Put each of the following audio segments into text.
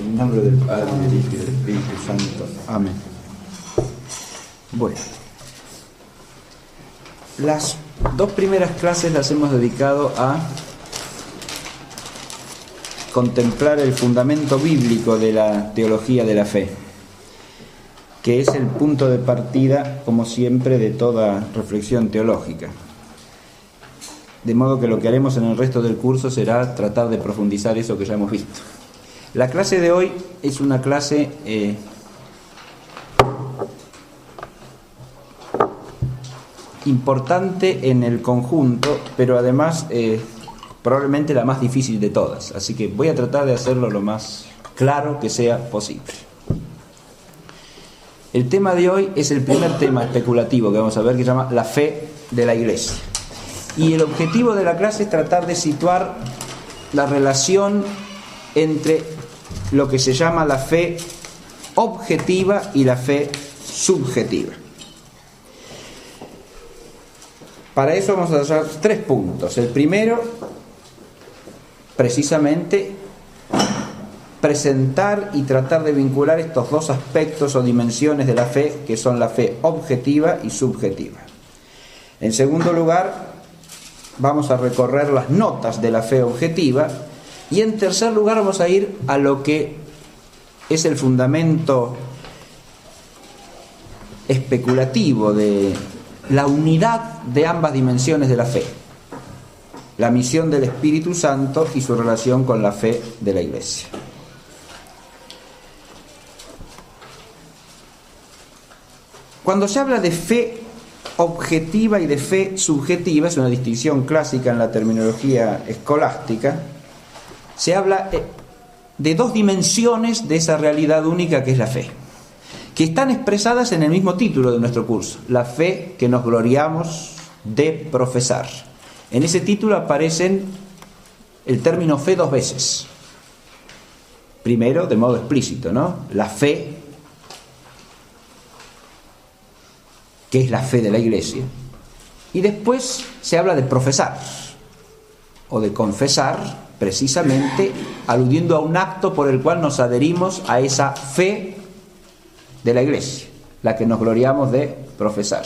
En el nombre del Padre, del Hijo y del Espíritu Santo. Amén. Bueno, las dos primeras clases las hemos dedicado a contemplar el fundamento bíblico de la teología de la fe, que es el punto de partida, como siempre, de toda reflexión teológica. De modo que lo que haremos en el resto del curso será tratar de profundizar eso que ya hemos visto. La clase de hoy es una clase importante en el conjunto, pero además probablemente la más difícil de todas. Así que voy a tratar de hacerlo lo más claro que sea posible. El tema de hoy es el primer tema especulativo que vamos a ver, que se llama la fe de la Iglesia. Y el objetivo de la clase es tratar de situar la relación entre lo que se llama la fe objetiva y la fe subjetiva. Para eso vamos a hacer 3 puntos. El primero, precisamente, presentar y tratar de vincular estos dos aspectos o dimensiones de la fe, que son la fe objetiva y subjetiva. En segundo lugar, vamos a recorrer las notas de la fe objetiva. Y en tercer lugar vamos a ir a lo que es el fundamento especulativo de la unidad de ambas dimensiones de la fe, la misión del Espíritu Santo y su relación con la fe de la Iglesia. Cuando se habla de fe objetiva y de fe subjetiva, es una distinción clásica en la terminología escolástica, se habla de dos dimensiones de esa realidad única que es la fe, que están expresadas en el mismo título de nuestro curso, la fe que nos gloriamos de profesar. En ese título aparecen el término fe 2 veces. Primero, de modo explícito, ¿no? La fe, que es la fe de la Iglesia, y después se habla de profesar o de confesar, precisamente aludiendo a un acto por el cual nos adherimos a esa fe de la Iglesia, la que nos gloriamos de profesar.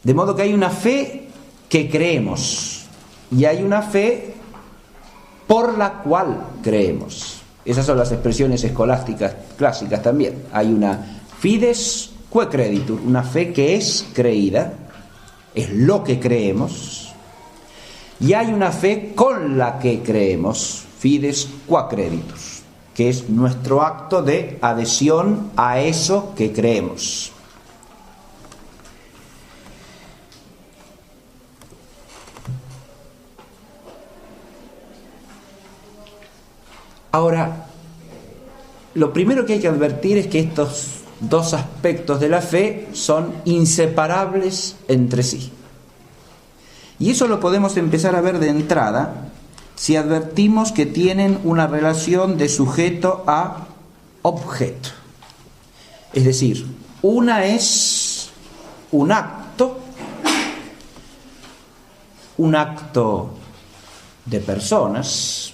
De modo que hay una fe que creemos y hay una fe por la cual creemos. Esas son las expresiones escolásticas clásicas también. Hay una fides quae creditur, una fe que es creída, es lo que creemos. Y hay una fe con la que creemos, fides qua creditus, que es nuestro acto de adhesión a eso que creemos. Ahora, lo primero que hay que advertir es que estos dos aspectos de la fe son inseparables entre sí. Y eso lo podemos empezar a ver de entrada si advertimos que tienen una relación de sujeto a objeto. Es decir, una es un acto de personas,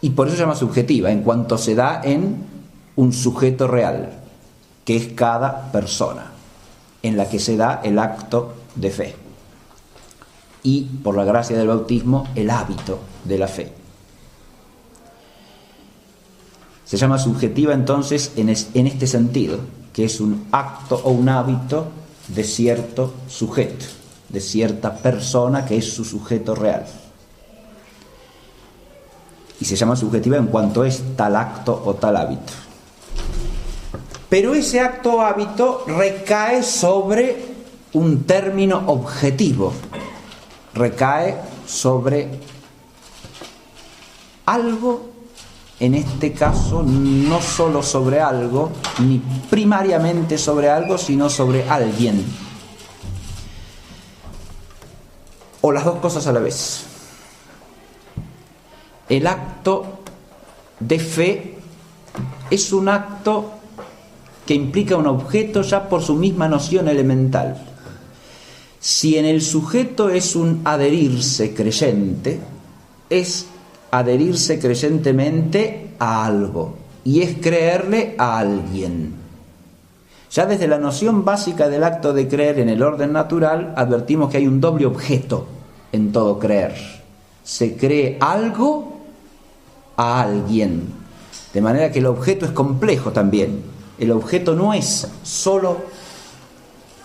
y por eso se llama subjetiva, en cuanto se da en un sujeto real, que es cada persona, en la que se da el acto de fe y, por la gracia del bautismo, el hábito de la fe. Se llama subjetiva entonces en este sentido, que es un acto o un hábito de cierto sujeto, de cierta persona que es su sujeto real. Y se llama subjetiva en cuanto es tal acto o tal hábito. Pero ese acto o hábito recae sobre un término objetivo, recae sobre algo, en este caso no solo sobre algo, ni primariamente sobre algo, sino sobre alguien. O las dos cosas a la vez. El acto de fe es un acto que implica un objeto ya por su misma noción elemental. Si en el sujeto es un adherirse creyente, es adherirse creyentemente a algo y es creerle a alguien. Ya desde la noción básica del acto de creer en el orden natural advertimos que hay un doble objeto en todo creer. Se cree algo a alguien, de manera que el objeto es complejo también. El objeto no es solo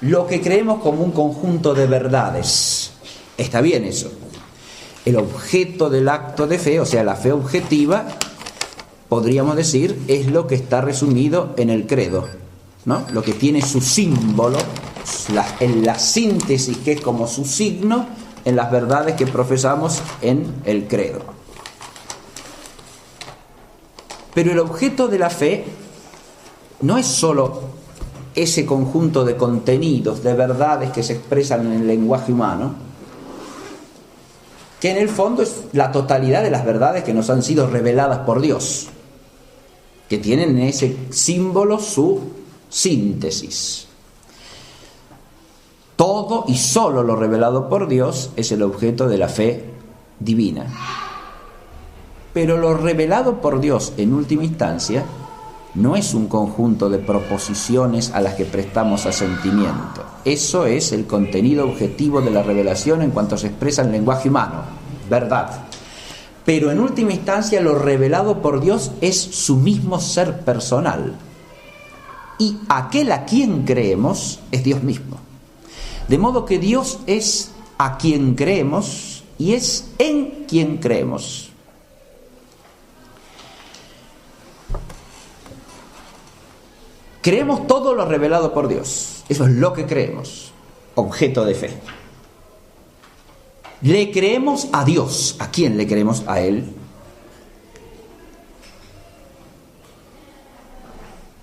lo que creemos como un conjunto de verdades. Está bien eso. El objeto del acto de fe, o sea, la fe objetiva, podríamos decir, es lo que está resumido en el credo, ¿no? Lo que tiene su símbolo, en la síntesis que es como su signo, en las verdades que profesamos en el credo. Pero el objeto de la fe no es solo ese conjunto de contenidos, de verdades que se expresan en el lenguaje humano, que en el fondo es la totalidad de las verdades que nos han sido reveladas por Dios, que tienen en ese símbolo su síntesis. Todo y solo lo revelado por Dios es el objeto de la fe divina. Pero lo revelado por Dios en última instancia no es un conjunto de proposiciones a las que prestamos asentimiento. Eso es el contenido objetivo de la revelación en cuanto se expresa en lenguaje humano, verdad. Pero en última instancia lo revelado por Dios es su mismo ser personal. Y aquel a quien creemos es Dios mismo. De modo que Dios es a quien creemos y es en quien creemos. Creemos todo lo revelado por Dios. Eso es lo que creemos, objeto de fe. Le creemos a Dios. ¿A quién le creemos? A Él.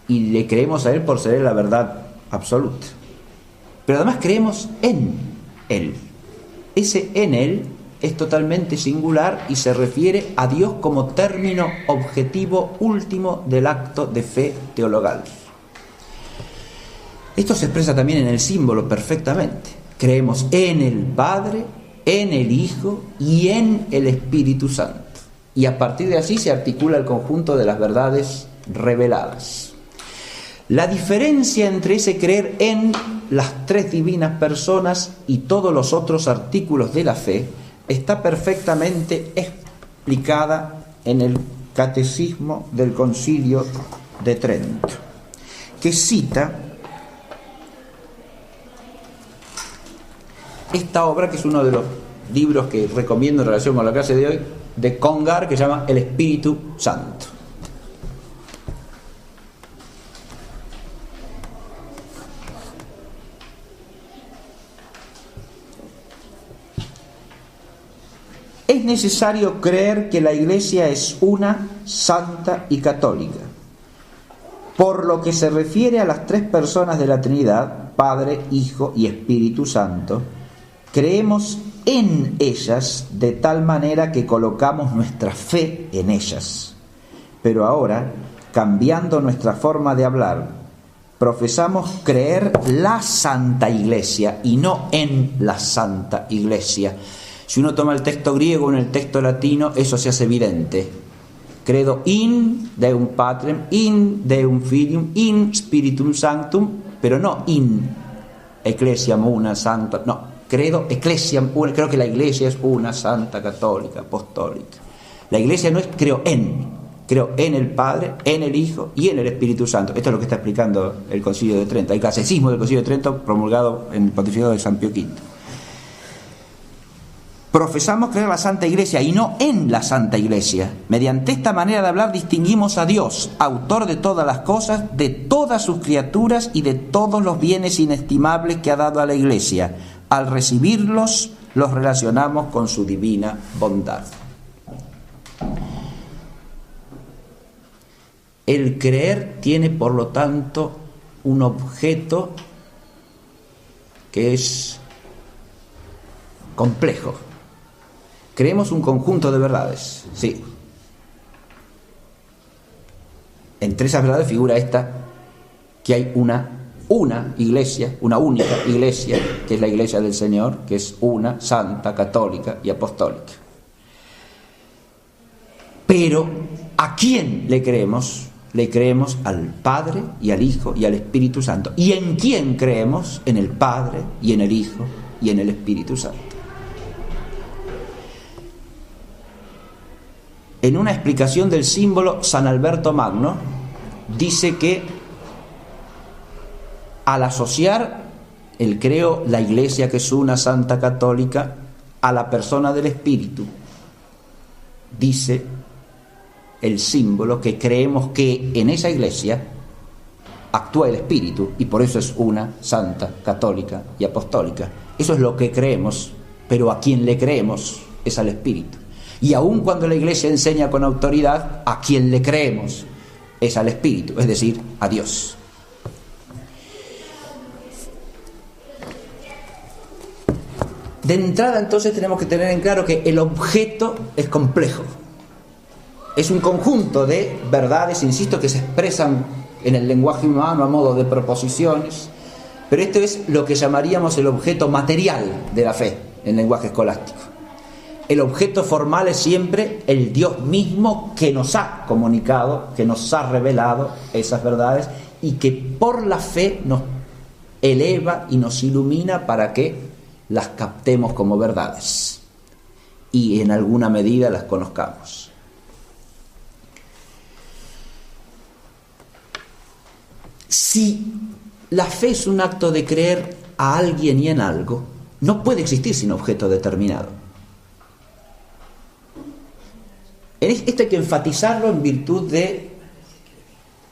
Y le creemos a Él por ser la verdad absoluta. Pero además creemos en Él. Ese en Él es totalmente singular y se refiere a Dios como término objetivo último del acto de fe teologal. Esto se expresa también en el símbolo perfectamente. Creemos en el Padre, en el Hijo y en el Espíritu Santo. Y a partir de allí se articula el conjunto de las verdades reveladas. La diferencia entre ese creer en las tres divinas personas y todos los otros artículos de la fe está perfectamente explicada en el Catecismo del Concilio de Trento, que cita esta obra, que es uno de los libros que recomiendo en relación con la clase de hoy, de Congar, que se llama El Espíritu Santo. Es necesario creer que la Iglesia es una, santa y católica. Por lo que se refiere a las tres personas de la Trinidad, Padre, Hijo y Espíritu Santo, creemos en ellas de tal manera que colocamos nuestra fe en ellas. Pero ahora, cambiando nuestra forma de hablar, profesamos creer la Santa Iglesia y no en la Santa Iglesia. Si uno toma el texto griego en el texto latino, eso se hace evidente. Credo in Deum Patrem, in Deum Filium, in Spiritum Sanctum, pero no in Ecclesiam una santa, no. Credo Ecclesiam, creo que la Iglesia es una, santa, católica, apostólica. La Iglesia no es creo en el Padre, en el Hijo y en el Espíritu Santo. Esto es lo que está explicando el Concilio de Trento, el catecismo del Concilio de Trento promulgado en el pontificado de San Pío V. Profesamos creer la Santa Iglesia y no en la Santa Iglesia. Mediante esta manera de hablar distinguimos a Dios, autor de todas las cosas, de todas sus criaturas y de todos los bienes inestimables que ha dado a la Iglesia. Al recibirlos, los relacionamos con su divina bondad. El creer tiene, por lo tanto, un objeto que es complejo. Creemos un conjunto de verdades, sí. Entre esas verdades figura esta, que hay una iglesia, una única iglesia, que es la Iglesia del Señor, que es una, santa, católica y apostólica. Pero ¿a quién le creemos? Le creemos al Padre y al Hijo y al Espíritu Santo. ¿Y en quién creemos? En el Padre y en el Hijo y en el Espíritu Santo. En una explicación del símbolo, San Alberto Magno dice que al asociar el creo, la Iglesia, que es una santa católica, a la persona del Espíritu, dice el símbolo que creemos que en esa Iglesia actúa el Espíritu y por eso es una santa, católica y apostólica. Eso es lo que creemos, pero a quien le creemos es al Espíritu. Y aun cuando la Iglesia enseña con autoridad, a quien le creemos es al Espíritu, es decir, a Dios. De entrada, entonces, tenemos que tener en claro que el objeto es complejo. Es un conjunto de verdades, insisto, que se expresan en el lenguaje humano a modo de proposiciones, pero esto es lo que llamaríamos el objeto material de la fe en el lenguaje escolástico. El objeto formal es siempre el Dios mismo que nos ha comunicado, que nos ha revelado esas verdades y que por la fe nos eleva y nos ilumina para que las captemos como verdades y en alguna medida las conozcamos. Si la fe es un acto de creer a alguien y en algo, no puede existir sin objeto determinado. Esto hay que enfatizarlo en virtud de,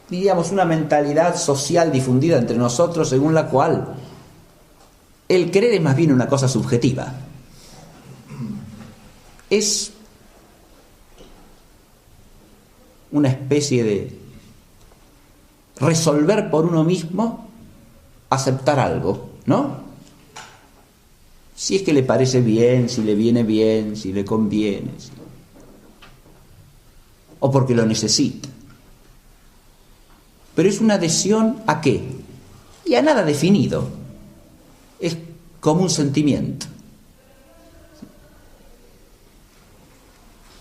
diríamos, una mentalidad social difundida entre nosotros según la cual el creer es más bien una cosa subjetiva. Es una especie de resolver por uno mismo aceptar algo, ¿no? Si es que le parece bien, si le viene bien, si le conviene, o porque lo necesita. Pero es una adhesión ¿a qué? Y a nada definido. Es como un sentimiento.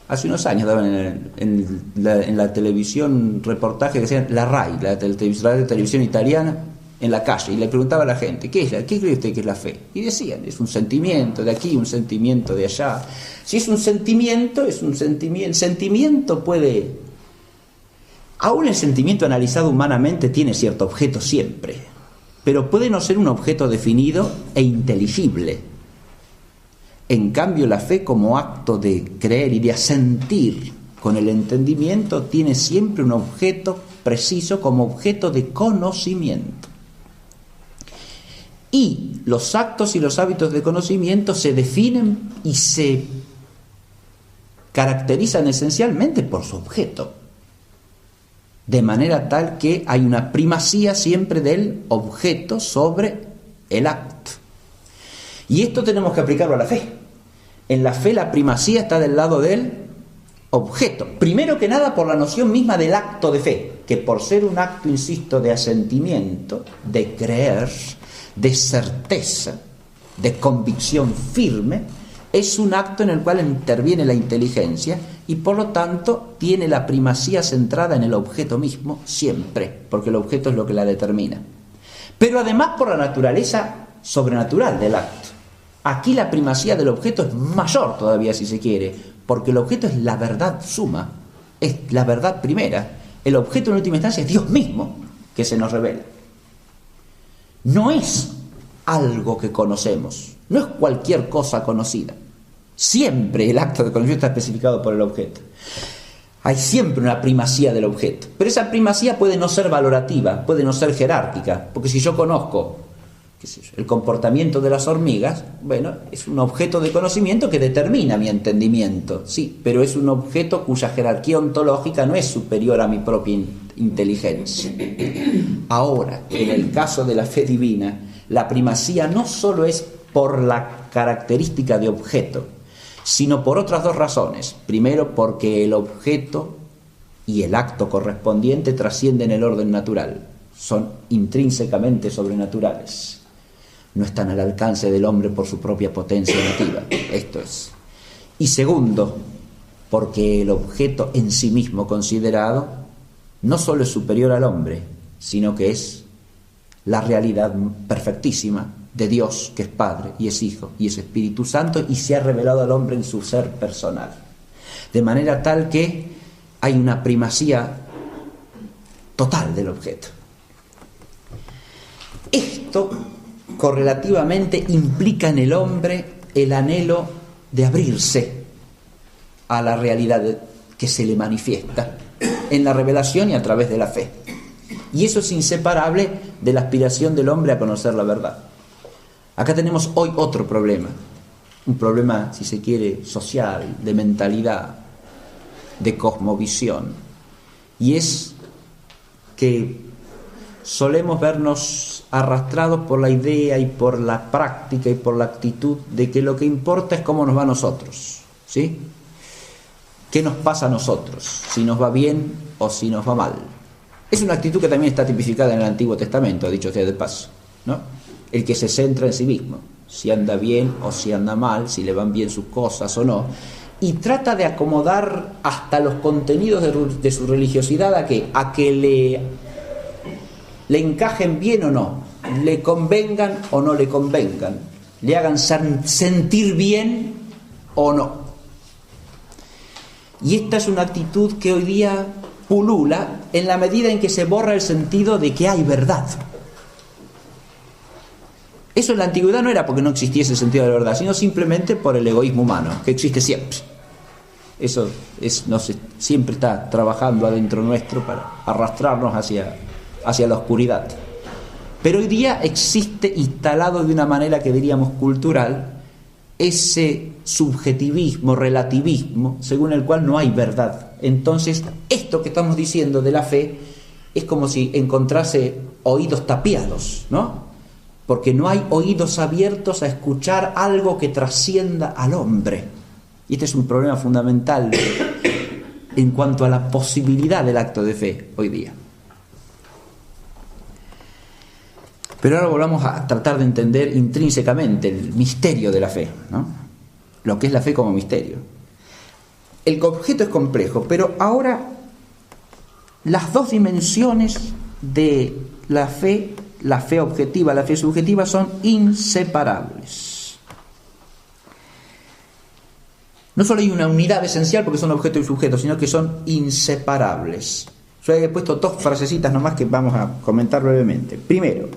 Hace unos años daban en la televisión reportaje que decían la RAI, la televisión italiana, en la calle, y le preguntaba a la gente, ¿qué cree usted que es la fe? Y decían, es un sentimiento de aquí, un sentimiento de allá. Si es un sentimiento, es un sentimiento. El sentimiento puede, aún el sentimiento analizado humanamente tiene cierto objeto siempre, pero puede no ser un objeto definido e inteligible. En cambio, la fe como acto de creer y de asentir con el entendimiento tiene siempre un objeto preciso como objeto de conocimiento. Y los actos y los hábitos de conocimiento se definen y se caracterizan esencialmente por su objeto, de manera tal que hay una primacía siempre del objeto sobre el acto. Y esto tenemos que aplicarlo a la fe. En la fe la primacía está del lado del objeto. Primero que nada por la noción misma del acto de fe, que por ser un acto, insisto, de asentimiento, de creer, de certeza, de convicción firme, es un acto en el cual interviene la inteligencia y por lo tanto tiene la primacía centrada en el objeto mismo siempre, porque el objeto es lo que la determina. Pero además por la naturaleza sobrenatural del acto. Aquí la primacía del objeto es mayor todavía, si se quiere, porque el objeto es la verdad suma, es la verdad primera. El objeto en última instancia es Dios mismo que se nos revela. No es algo que conocemos, no es cualquier cosa conocida. Siempre el acto de conocimiento está especificado por el objeto. Hay siempre una primacía del objeto, pero esa primacía puede no ser valorativa, puede no ser jerárquica, porque si yo conozco el comportamiento de las hormigas, bueno, es un objeto de conocimiento que determina mi entendimiento, sí, pero es un objeto cuya jerarquía ontológica no es superior a mi propia inteligencia. Ahora, en el caso de la fe divina, la primacía no solo es por la característica de objeto, sino por otras dos razones. Primero, porque el objeto y el acto correspondiente trascienden el orden natural, son intrínsecamente sobrenaturales. No están al alcance del hombre por su propia potencia nativa. Esto es. Y segundo, porque el objeto en sí mismo considerado no solo es superior al hombre, sino que es la realidad perfectísima de Dios, que es Padre, y es Hijo, y es Espíritu Santo, y se ha revelado al hombre en su ser personal. De manera tal que hay una primacía total del objeto. Esto correlativamente implica en el hombre el anhelo de abrirse a la realidad que se le manifiesta en la revelación y a través de la fe. Y eso es inseparable de la aspiración del hombre a conocer la verdad. Acá tenemos hoy otro problema, un problema, si se quiere, social, de mentalidad, de cosmovisión, y es que solemos vernos arrastrados por la idea y por la práctica y por la actitud de que lo que importa es cómo nos va a nosotros, ¿sí? ¿Qué nos pasa a nosotros? Si nos va bien o si nos va mal. Es una actitud que también está tipificada en el Antiguo Testamento, dicho sea de paso, ¿no? El que se centra en sí mismo, si anda bien o si anda mal, si le van bien sus cosas o no, y trata de acomodar hasta los contenidos de su religiosidad a que le encajen bien o no, le convengan o no le convengan, le hagan sentir bien o no. Y esta es una actitud que hoy día pulula en la medida en que se borra el sentido de que hay verdad. Eso en la antigüedad no era porque no existiese el sentido de la verdad, sino simplemente por el egoísmo humano, que existe siempre. Eso siempre está trabajando adentro nuestro para arrastrarnos hacia la oscuridad. Pero hoy día existe instalado de una manera que diríamos cultural ese subjetivismo, relativismo, según el cual no hay verdad. Entonces, esto que estamos diciendo de la fe es como si encontrase oídos tapiados, ¿no? Porque no hay oídos abiertos a escuchar algo que trascienda al hombre. Y este es un problema fundamental en cuanto a la posibilidad del acto de fe hoy día. Pero ahora volvamos a tratar de entender intrínsecamente el misterio de la fe, ¿no? Lo que es la fe como misterio. El objeto es complejo, pero ahora las dos dimensiones de la fe objetiva, la fe subjetiva, son inseparables. No solo hay una unidad esencial porque son objeto y sujeto, sino que son inseparables. Yo he puesto dos frasecitas nomás que vamos a comentar brevemente. Primero,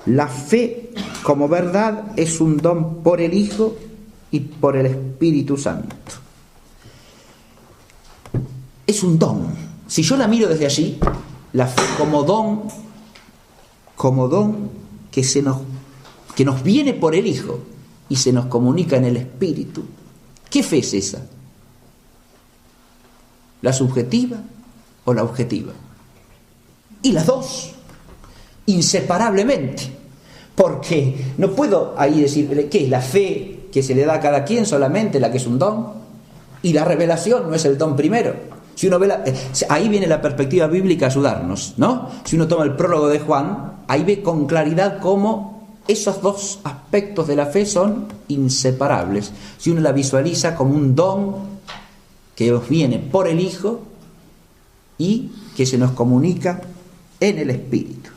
la fe como verdad es un don por el Hijo y por el Espíritu Santo. Es un don. Si yo la miro desde allí, la fe como don que nos viene por el Hijo y se nos comunica en el Espíritu. ¿Qué fe es esa? ¿La subjetiva o la objetiva? Y las dos, inseparablemente, porque no puedo ahí decir ¿qué es la fe que se le da a cada quien solamente, la que es un don? Y la revelación no es el don primero. Si uno ve ahí viene la perspectiva bíblica a ayudarnos, ¿no? Si uno toma el prólogo de Juan, ahí ve con claridad cómo esos dos aspectos de la fe son inseparables. Si uno la visualiza como un don que nos viene por el Hijo y que se nos comunica en el Espíritu.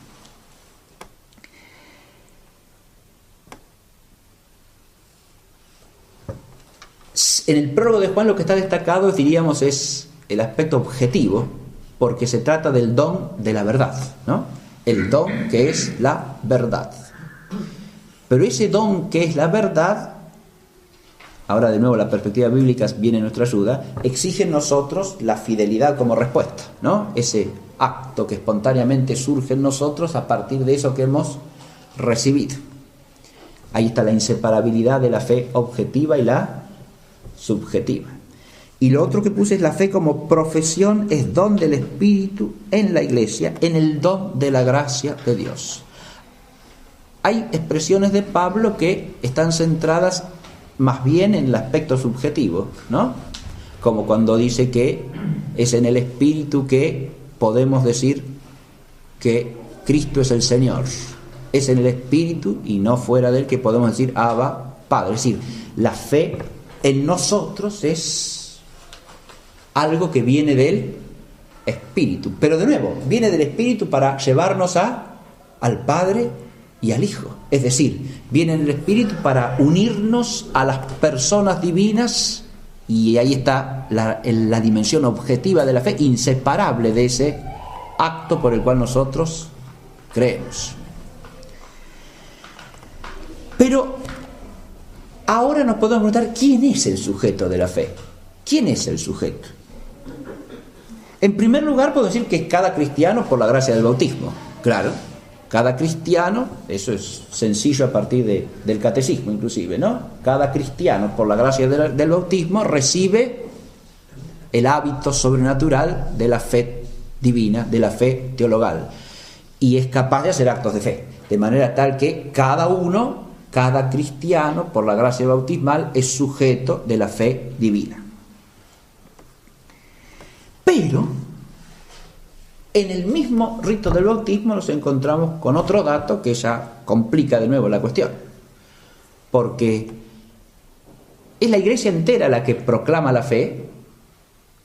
En el prólogo de Juan lo que está destacado, diríamos, es el aspecto objetivo, porque se trata del don de la verdad, ¿no? El don que es la verdad. Pero ese don que es la verdad, ahora de nuevo la perspectiva bíblica viene en nuestra ayuda, exige en nosotros la fidelidad como respuesta, ¿no? Ese acto que espontáneamente surge en nosotros a partir de eso que hemos recibido. Ahí está la inseparabilidad de la fe objetiva y la subjetiva. Y lo otro que puse es la fe como profesión, es don del Espíritu en la Iglesia, en el don de la gracia de Dios. Hay expresiones de Pablo que están centradas más bien en el aspecto subjetivo, ¿no? Como cuando dice que es en el Espíritu que podemos decir que Cristo es el Señor. Es en el Espíritu y no fuera de él que podemos decir Abba, Padre. Es decir, la fe en nosotros es algo que viene del Espíritu. Pero de nuevo, viene del Espíritu para llevarnos al Padre y al Hijo. Es decir, viene del Espíritu para unirnos a las personas divinas, y ahí está la dimensión objetiva de la fe, inseparable de ese acto por el cual nosotros creemos. Pero ahora nos podemos preguntar, ¿quién es el sujeto de la fe? ¿Quién es el sujeto? En primer lugar, puedo decir que cada cristiano por la gracia del bautismo. Claro, cada cristiano, eso es sencillo a partir del catecismo inclusive, ¿no? Cada cristiano por la gracia del bautismo recibe el hábito sobrenatural de la fe divina, de la fe teologal, y es capaz de hacer actos de fe, de manera tal que cada cristiano por la gracia bautismal es sujeto de la fe divina. Pero en el mismo rito del bautismo nos encontramos con otro dato que ya complica de nuevo la cuestión, porque es la Iglesia entera la que proclama la fe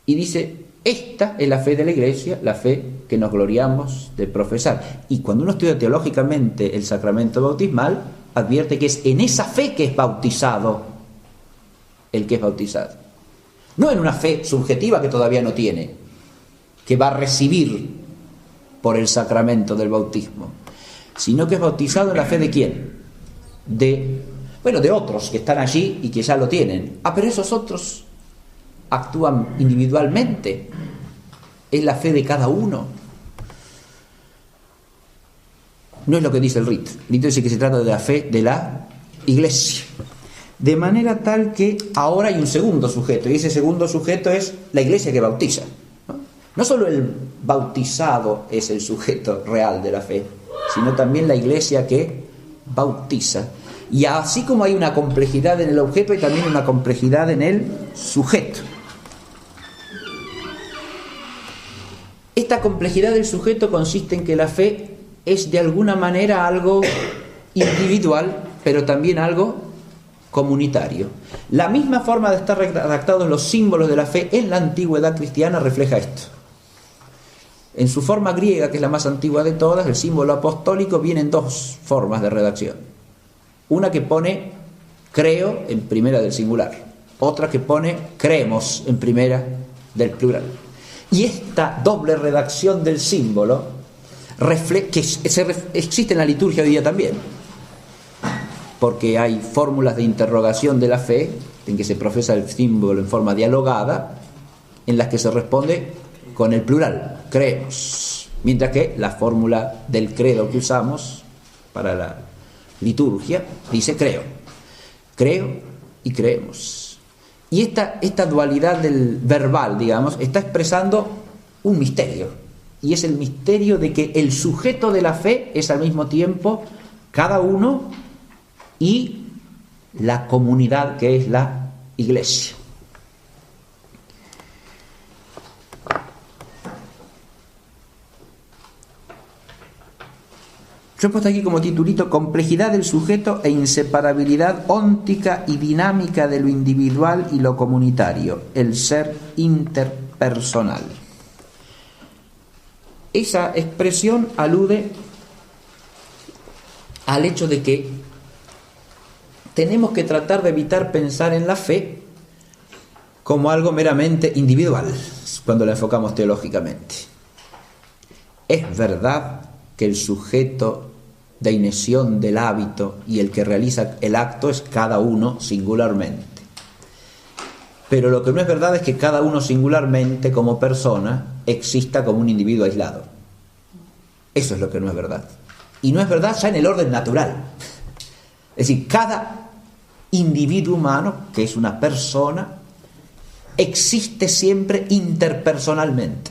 y dice: esta es la fe de la Iglesia, la fe que nos gloriamos de profesar. Y cuando uno estudia teológicamente el sacramento bautismal, advierte que es en esa fe que es bautizado el que es bautizado. No en una fe subjetiva que todavía no tiene, que va a recibir por el sacramento del bautismo, sino que es bautizado en la fe ¿de quién? De otros que están allí y que ya lo tienen. Pero esos otros actúan individualmente. Es la fe de cada uno. No es lo que dice el rito. El rito dice que se trata de la fe de la Iglesia. De manera tal que ahora hay un segundo sujeto, y ese segundo sujeto es la Iglesia que bautiza. No solo el bautizado es el sujeto real de la fe, sino también la Iglesia que bautiza. Y así como hay una complejidad en el objeto, hay también una complejidad en el sujeto. Esta complejidad del sujeto consiste en que la fe es de alguna manera algo individual, pero también algo comunitario. La misma forma de estar redactados los símbolos de la fe en la antigüedad cristiana refleja esto. En su forma griega, que es la más antigua de todas, el símbolo apostólico viene en dos formas de redacción. Una que pone creo en primera del singular, otra que pone creemos en primera del plural. Y esta doble redacción del símbolo existe en la liturgia hoy día también, porque hay fórmulas de interrogación de la fe en que se profesa el símbolo en forma dialogada, en las que se responde con el plural, creemos, mientras que la fórmula del credo que usamos para la liturgia dice creo y creemos. Y esta dualidad del verbal, digamos, está expresando un misterio, y es el misterio de que el sujeto de la fe es al mismo tiempo cada uno y la comunidad que es la Iglesia. Yo he puesto aquí como titulito: complejidad del sujeto e inseparabilidad óntica y dinámica de lo individual y lo comunitario, el ser interpersonal. Esa expresión alude al hecho de que tenemos que tratar de evitar pensar en la fe como algo meramente individual cuando la enfocamos teológicamente. Es verdad que el sujeto de iniciación del hábito y el que realiza el acto es cada uno singularmente. Pero lo que no es verdad es que cada uno singularmente como persona exista como un individuo aislado. Eso es lo que no es verdad. Y no es verdad ya en el orden natural. Es decir, cada individuo humano, que es una persona, existe siempre interpersonalmente.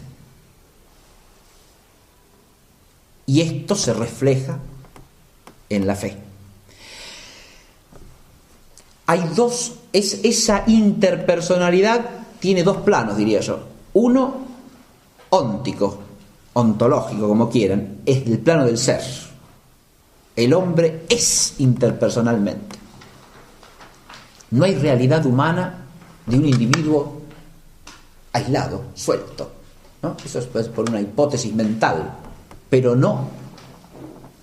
Y esto se refleja en la fe. Esa interpersonalidad tiene dos planos, diría yo. Uno, óntico, ontológico, como quieran, es el plano del ser. El hombre es interpersonalmente. No hay realidad humana de un individuo aislado, suelto, ¿no? Eso es pues, por una hipótesis mental, pero no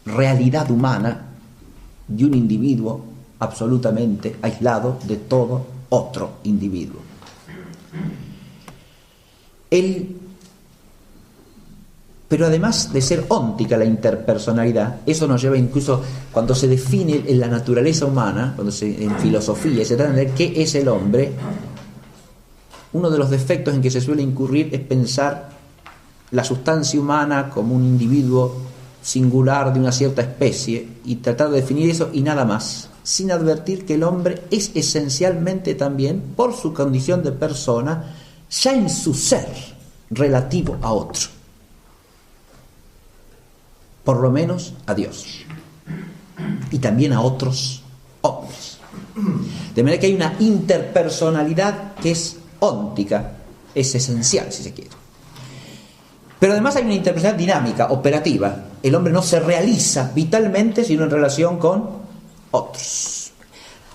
realidad humana de un individuo absolutamente aislado de todo otro individuo. Pero además de ser óntica la interpersonalidad, eso nos lleva incluso, cuando se define en la naturaleza humana, en filosofía se trata de ver qué es el hombre, uno de los defectos en que se suele incurrir es pensar la sustancia humana como un individuo singular de una cierta especie y tratar de definir eso y nada más, sin advertir que el hombre es esencialmente también, por su condición de persona, ya en su ser relativo a otro, por lo menos a Dios y también a otros hombres, de manera que hay una interpersonalidad que es óntica, es esencial si se quiere, pero además hay una interpersonalidad dinámica, operativa. El hombre no se realiza vitalmente sino en relación con otros.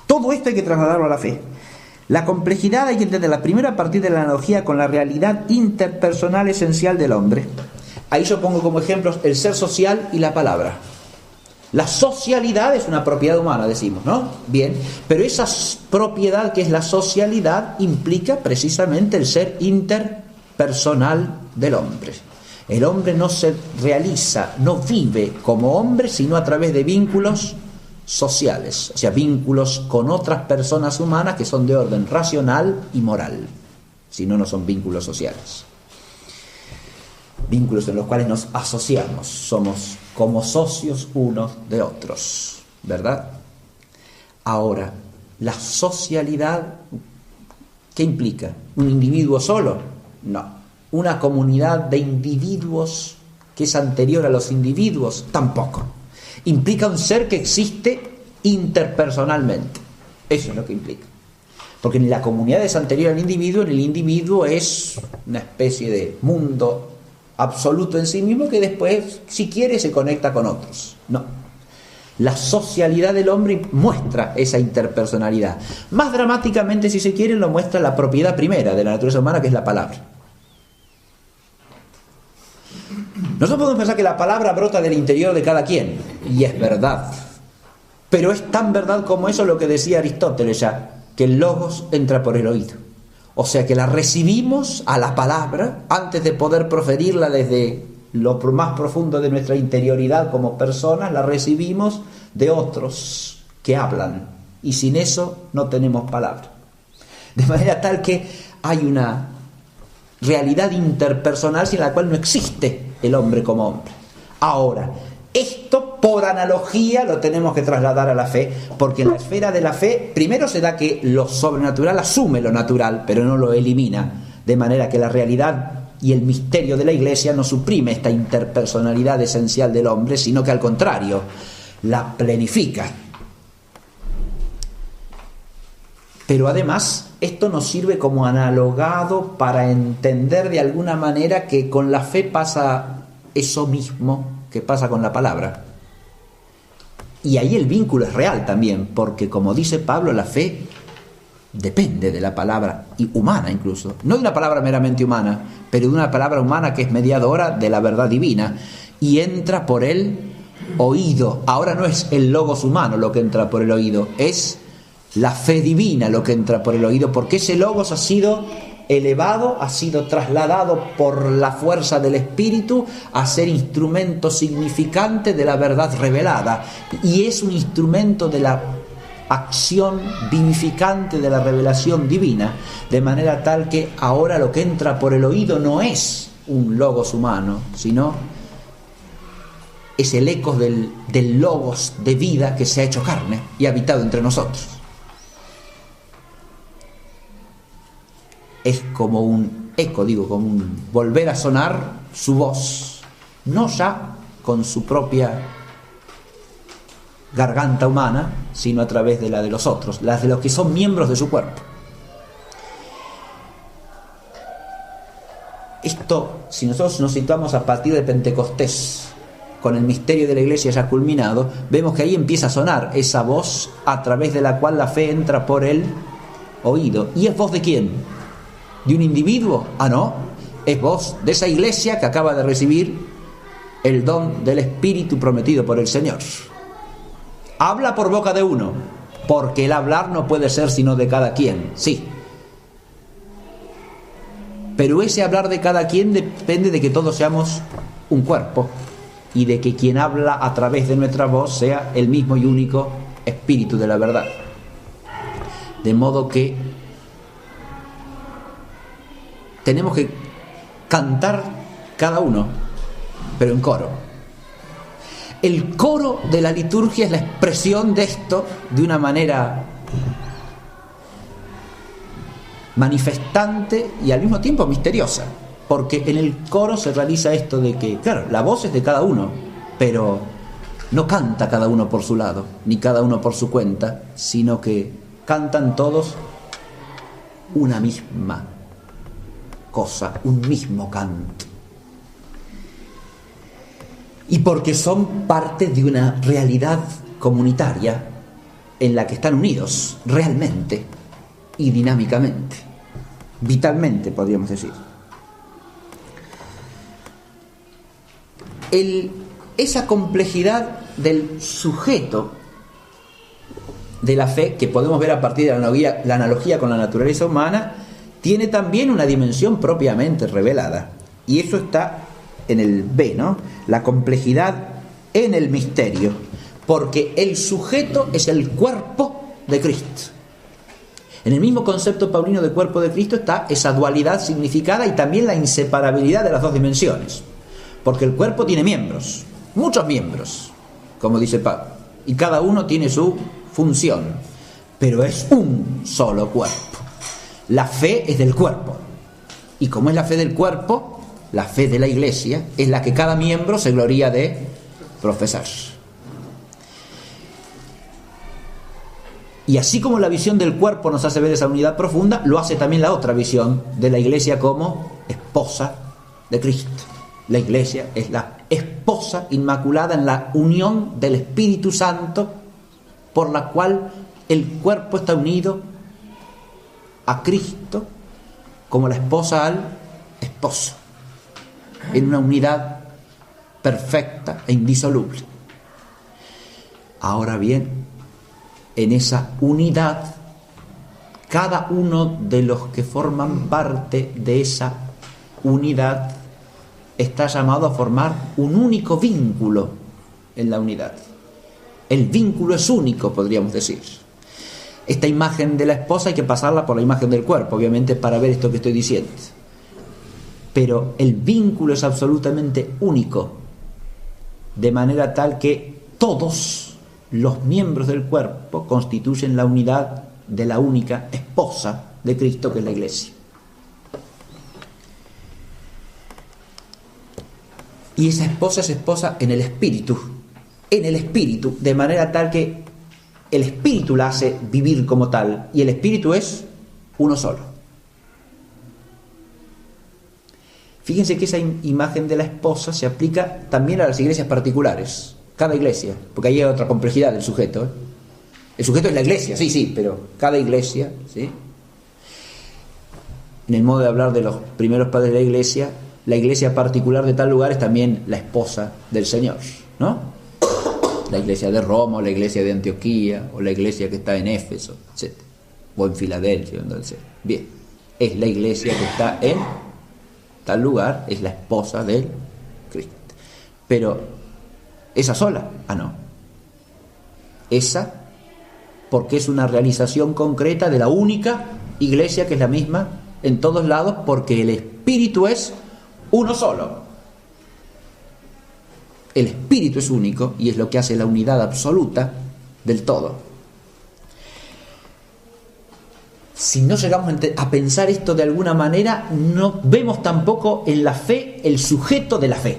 Todo esto hay que trasladarlo a la fe. La complejidad hay que entenderla primero a partir de la analogía con la realidad interpersonal esencial del hombre. Ahí yo pongo como ejemplos el ser social y la palabra. La socialidad es una propiedad humana, decimos, ¿no? Bien, pero esa propiedad que es la socialidad implica precisamente el ser interpersonal del hombre. El hombre no se realiza, no vive como hombre, sino a través de vínculos sociales, o sea, vínculos con otras personas humanas que son de orden racional y moral, si no, no son vínculos sociales. Vínculos en los cuales nos asociamos, somos como socios unos de otros, ¿verdad? Ahora, la socialidad, ¿qué implica? ¿Un individuo solo? No. ¿Una comunidad de individuos que es anterior a los individuos? Tampoco. Implica un ser que existe interpersonalmente. Eso es lo que implica. Porque en la comunidad es anterior al individuo, en el individuo es una especie de mundo absoluto en sí mismo que después, si quiere, se conecta con otros. No. La socialidad del hombre muestra esa interpersonalidad. Más dramáticamente, si se quiere, lo muestra la propiedad primera de la naturaleza humana, que es la palabra. Nosotros podemos pensar que la palabra brota del interior de cada quien, y es verdad. Pero es tan verdad como eso lo que decía Aristóteles ya, que el logos entra por el oído. O sea que la recibimos a la palabra antes de poder proferirla desde lo más profundo de nuestra interioridad como personas, la recibimos de otros que hablan, y sin eso no tenemos palabra. De manera tal que hay una realidad interpersonal sin la cual no existe el hombre como hombre. Ahora, esto por analogía lo tenemos que trasladar a la fe, porque en la esfera de la fe primero se da que lo sobrenatural asume lo natural, pero no lo elimina, de manera que la realidad y el misterio de la Iglesia no suprime esta interpersonalidad esencial del hombre, sino que al contrario, la plenifica. Pero además, esto nos sirve como analogado para entender de alguna manera que con la fe pasa eso mismo que pasa con la palabra. Y ahí el vínculo es real también, porque como dice Pablo, la fe depende de la palabra, y humana incluso, no de una palabra meramente humana, pero de una palabra humana que es mediadora de la verdad divina, y entra por el oído. Ahora no es el logos humano lo que entra por el oído, es la fe divina lo que entra por el oído, porque ese logos ha sido elevado, ha sido trasladado por la fuerza del Espíritu a ser instrumento significante de la verdad revelada, y es un instrumento de la acción vivificante de la revelación divina, de manera tal que ahora lo que entra por el oído no es un logos humano, sino es el eco del logos de vida que se ha hecho carne y ha habitado entre nosotros. Es como un eco, como un volver a sonar su voz, no ya con su propia garganta humana, sino a través de la de los otros, las de los que son miembros de su cuerpo. Esto, si nosotros nos situamos a partir de Pentecostés, con el misterio de la Iglesia ya culminado, vemos que ahí empieza a sonar esa voz a través de la cual la fe entra por el oído. ¿Y es voz de quién? de un individuo? Ah, no, es voz de esa iglesia que acaba de recibir el don del Espíritu prometido por el Señor. Habla por boca de uno, porque el hablar no puede ser sino de cada quien, sí. Pero ese hablar de cada quien depende de que todos seamos un cuerpo y de que quien habla a través de nuestra voz sea el mismo y único Espíritu de la verdad. De modo que tenemos que cantar cada uno, pero en coro. El coro de la liturgia es la expresión de esto de una manera manifestante y al mismo tiempo misteriosa, porque en el coro se realiza esto de que, claro, la voz es de cada uno, pero no canta cada uno por su lado, ni cada uno por su cuenta, sino que cantan todos una misma cosa, un mismo canto. Y porque son parte de una realidad comunitaria en la que están unidos realmente y dinámicamente, vitalmente, podríamos decir. Esa complejidad del sujeto de la fe, que podemos ver a partir de la analogía con la naturaleza humana, tiene también una dimensión propiamente revelada. Y eso está en el B, ¿no? La complejidad en el misterio, porque el sujeto es el cuerpo de Cristo. En el mismo concepto paulino de cuerpo de Cristo está esa dualidad significada y también la inseparabilidad de las dos dimensiones. Porque el cuerpo tiene miembros, muchos miembros, como dice Pablo, y cada uno tiene su función, pero es un solo cuerpo. La fe es del cuerpo, y como es la fe del cuerpo, la fe de la Iglesia es la que cada miembro se gloría de profesar. Y así como la visión del cuerpo nos hace ver esa unidad profunda, lo hace también la otra visión de la Iglesia como esposa de Cristo. La Iglesia es la esposa inmaculada en la unión del Espíritu Santo, por la cual el cuerpo está unido a Cristo como la esposa al esposo, en una unidad perfecta e indisoluble. Ahora bien, en esa unidad, cada uno de los que forman parte de esa unidad está llamado a formar un único vínculo en la unidad. El vínculo es único, podríamos decir. Esta imagen de la esposa hay que pasarla por la imagen del cuerpo, obviamente, para ver esto que estoy diciendo. Pero el vínculo es absolutamente único, de manera tal que todos los miembros del cuerpo constituyen la unidad de la única esposa de Cristo, que es la Iglesia. Y esa esposa es esposa en el Espíritu, de manera tal que el Espíritu la hace vivir como tal, y el Espíritu es uno solo. Fíjense que esa imagen de la esposa se aplica también a las iglesias particulares, cada iglesia, porque ahí hay otra complejidad del sujeto. El sujeto es la iglesia, sí, pero cada iglesia, ¿sí? En el modo de hablar de los primeros padres de la iglesia particular de tal lugar es también la esposa del Señor, ¿no? La iglesia de Roma, o la iglesia de Antioquía, o la iglesia que está en Éfeso, etc. O en Filadelfia, entonces. Bien, es la iglesia que está en tal lugar, es la esposa del Cristo. Pero, ¿esa sola? Ah, no. Esa, porque es una realización concreta de la única iglesia que es la misma en todos lados, porque el Espíritu es uno solo. El Espíritu es único y es lo que hace la unidad absoluta del todo. Si no llegamos a pensar esto de alguna manera, no vemos tampoco en la fe el sujeto de la fe.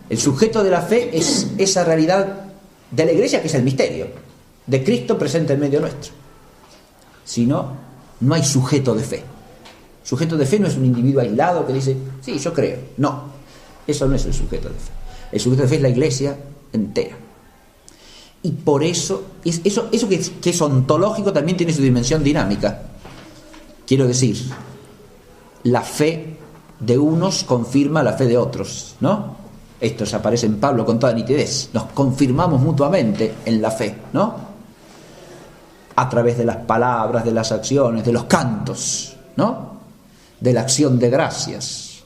El sujeto de la fe es esa realidad de la Iglesia que es el misterio de Cristo presente en medio nuestro. Si no, no hay sujeto de fe. Sujeto de fe no es un individuo aislado que dice, sí, yo creo. No. Eso no es el sujeto de fe. El sujeto de fe es la Iglesia entera. Y por eso, eso que es ontológico también tiene su dimensión dinámica. Quiero decir, la fe de unos confirma la fe de otros, ¿no? Esto se aparece en Pablo con toda nitidez. Nos confirmamos mutuamente en la fe, ¿no? A través de las palabras, de las acciones, de los cantos, ¿no? De la acción de gracias.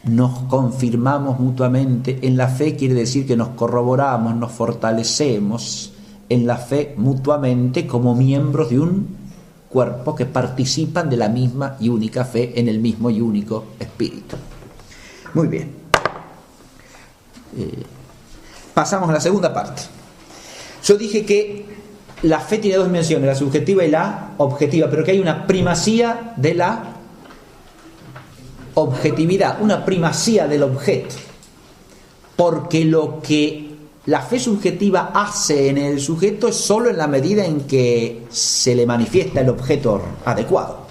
Nos confirmamos mutuamente en la fe, quiere decir que nos corroboramos, nos fortalecemos en la fe mutuamente como miembros de un cuerpo que participan de la misma y única fe en el mismo y único Espíritu. Muy bien. Pasamos a la segunda parte. Yo dije que la fe tiene dos dimensiones, la subjetiva y la objetiva, pero que hay una primacía de la objetividad, una primacía del objeto, porque lo que la fe subjetiva hace en el sujeto es solo en la medida en que se le manifiesta el objeto adecuado.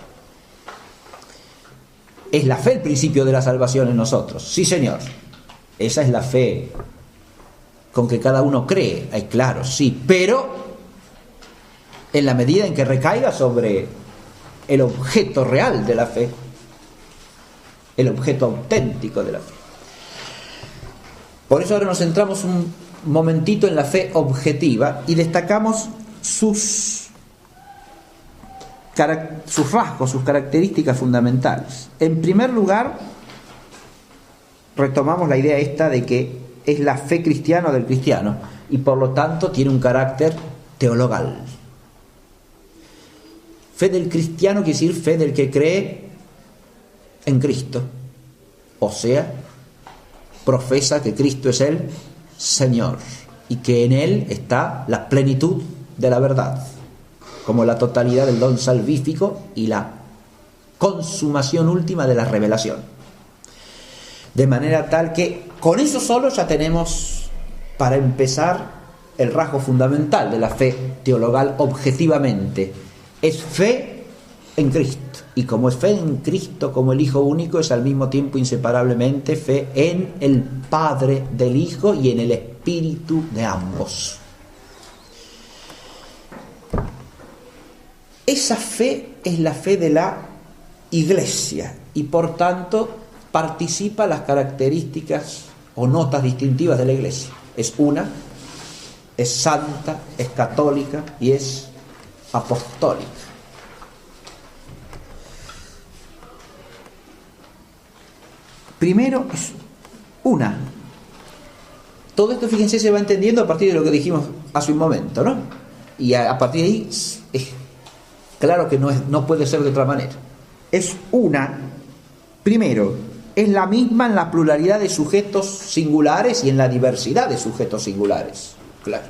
¿Es la fe el principio de la salvación en nosotros? Sí, señor. Esa es la fe con que cada uno cree, claro, sí, pero en la medida en que recaiga sobre el objeto real de la fe, el objeto auténtico de la fe. Por eso ahora nos centramos un momentito en la fe objetiva y destacamos sus rasgos, sus características fundamentales. En primer lugar, retomamos la idea esta de que es la fe cristiana del cristiano y por lo tanto tiene un carácter teologal. Fe del cristiano quiere decir fe del que cree en Cristo, o sea, profesa que Cristo es el Señor y que en Él está la plenitud de la verdad, como la totalidad del don salvífico y la consumación última de la revelación. De manera tal que con eso solo ya tenemos, para empezar, el rasgo fundamental de la fe teologal objetivamente. Es fe en Cristo. Y como es fe en Cristo como el Hijo único, es al mismo tiempo inseparablemente fe en el Padre del Hijo y en el Espíritu de ambos. Esa fe es la fe de la Iglesia y por tanto participa las características o notas distintivas de la Iglesia. Es una, es santa, es católica y es apostólica. Primero es una. Todo esto, fíjense, se va entendiendo a partir de lo que dijimos hace un momento, ¿no? Y a partir de ahí es claro que no puede ser de otra manera. Es una. Primero, es la misma en la pluralidad de sujetos singulares y en la diversidad de sujetos singulares. Claro.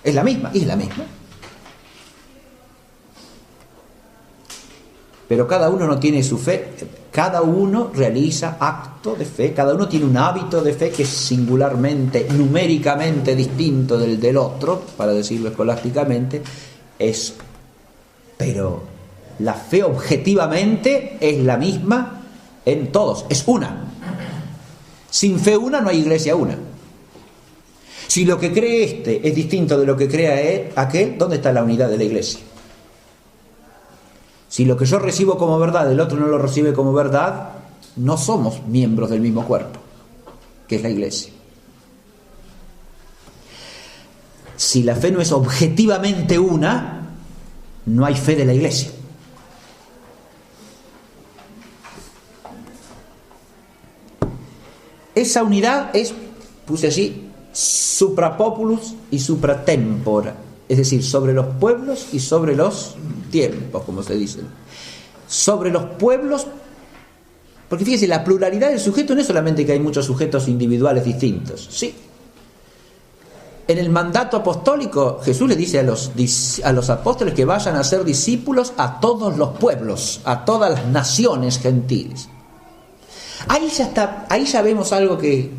Es la misma, y es la misma. Pero cada uno no tiene su fe, cada uno realiza acto de fe, cada uno tiene un hábito de fe que es singularmente, numéricamente distinto del otro, para decirlo escolásticamente, pero la fe objetivamente es la misma en todos, es una. Sin fe una no hay iglesia una. Si lo que cree este es distinto de lo que cree aquel, ¿dónde está la unidad de la iglesia? Si lo que yo recibo como verdad, el otro no lo recibe como verdad, no somos miembros del mismo cuerpo, que es la iglesia. Si la fe no es objetivamente una, no hay fe de la iglesia. Esa unidad es, puse así, suprapopulus y supratempora, es decir, sobre los pueblos y sobre los tiempos, como se dice. Sobre los pueblos, porque fíjese, la pluralidad del sujeto no es solamente que hay muchos sujetos individuales distintos, sí. En el mandato apostólico, Jesús le dice a los apóstoles que vayan a ser discípulos a todos los pueblos, a todas las naciones gentiles. Ahí ya vemos algo que,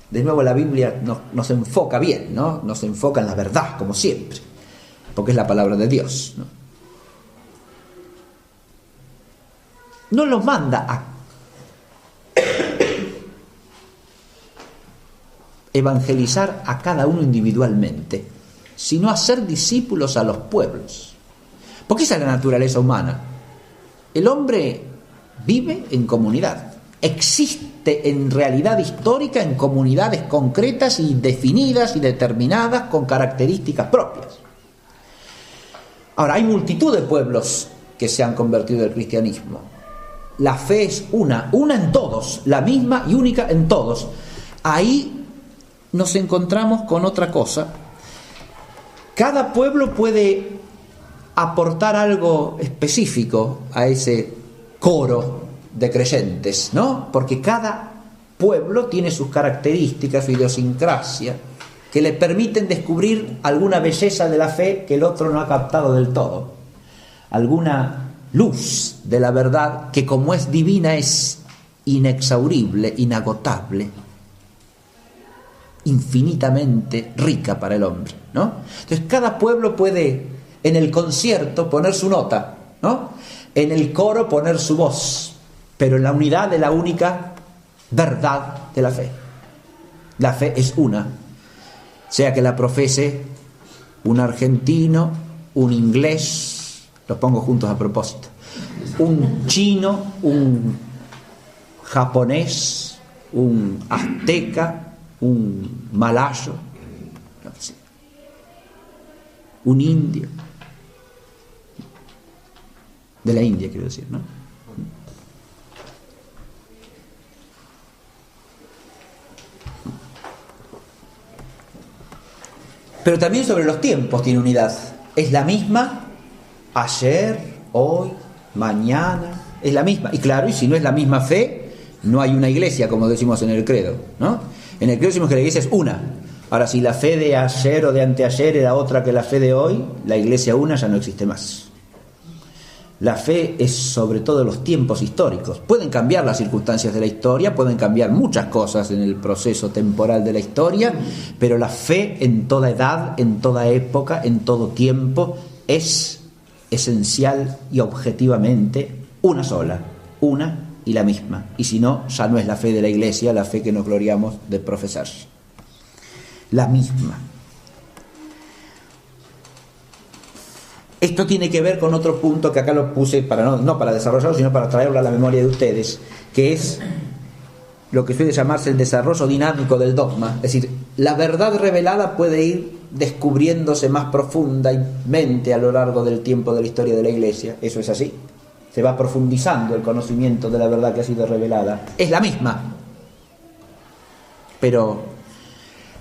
de nuevo, la Biblia nos enfoca bien, ¿no? Nos enfoca en la verdad, como siempre, porque es la palabra de Dios, ¿no? No los manda a evangelizar a cada uno individualmente, sino a ser discípulos a los pueblos. Porque esa es la naturaleza humana. el hombre vive en comunidad, existe en realidad histórica en comunidades concretas y definidas y determinadas con características propias. Ahora, hay multitud de pueblos que se han convertido al cristianismo. La fe es una en todos, la misma y única en todos. Ahí nos encontramos con otra cosa. Cada pueblo puede aportar algo específico a ese coro de creyentes, ¿no? Porque cada pueblo tiene sus características, su idiosincrasia, que le permiten descubrir alguna belleza de la fe que el otro no ha captado del todo, alguna luz de la verdad que, como es divina, es inexhaurible, inagotable, infinitamente rica para el hombre, ¿no? Entonces cada pueblo puede en el concierto poner su nota, ¿no? En el coro poner su voz, pero en la unidad de la única verdad de la fe. La fe es una, sea que la profese un argentino, un inglés, los pongo juntos a propósito, un chino, un japonés, un azteca, un malayo, un indio, de la India quiero decir, ¿no? Pero también sobre los tiempos tiene unidad. Es la misma ayer, hoy, mañana, es la misma. Y claro, y si no es la misma fe, no hay una iglesia, como decimos en el credo, ¿no? En el credo decimos que la iglesia es una. Ahora, si la fe de ayer o de anteayer era otra que la fe de hoy, la iglesia una ya no existe más. La fe es sobre todo los tiempos históricos. Pueden cambiar las circunstancias de la historia, pueden cambiar muchas cosas en el proceso temporal de la historia, pero la fe en toda edad, en toda época, en todo tiempo, es esencial y objetivamente una sola, una y la misma. Y si no, ya no es la fe de la iglesia, la fe que nos gloriamos de profesar. La misma. Esto tiene que ver con otro punto que acá lo puse para no para desarrollarlo, sino para traerlo a la memoria de ustedes, que es lo que suele llamarse el desarrollo dinámico del dogma. Es decir, la verdad revelada puede ir descubriéndose más profundamente a lo largo del tiempo de la historia de la Iglesia. Eso es así. Se va profundizando el conocimiento de la verdad que ha sido revelada. Es la misma, pero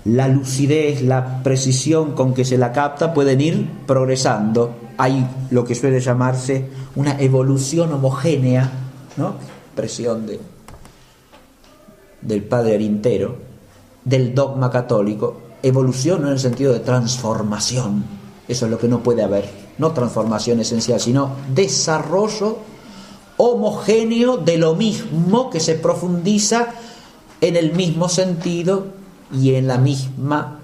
la lucidez, la precisión con que se la capta pueden ir progresando. Hay lo que suele llamarse una evolución homogénea, ¿no? Expresión del padre Arintero, del dogma católico. Evolución no en el sentido de transformación, eso es lo que no puede haber, no transformación esencial, sino desarrollo homogéneo de lo mismo que se profundiza en el mismo sentido y en la misma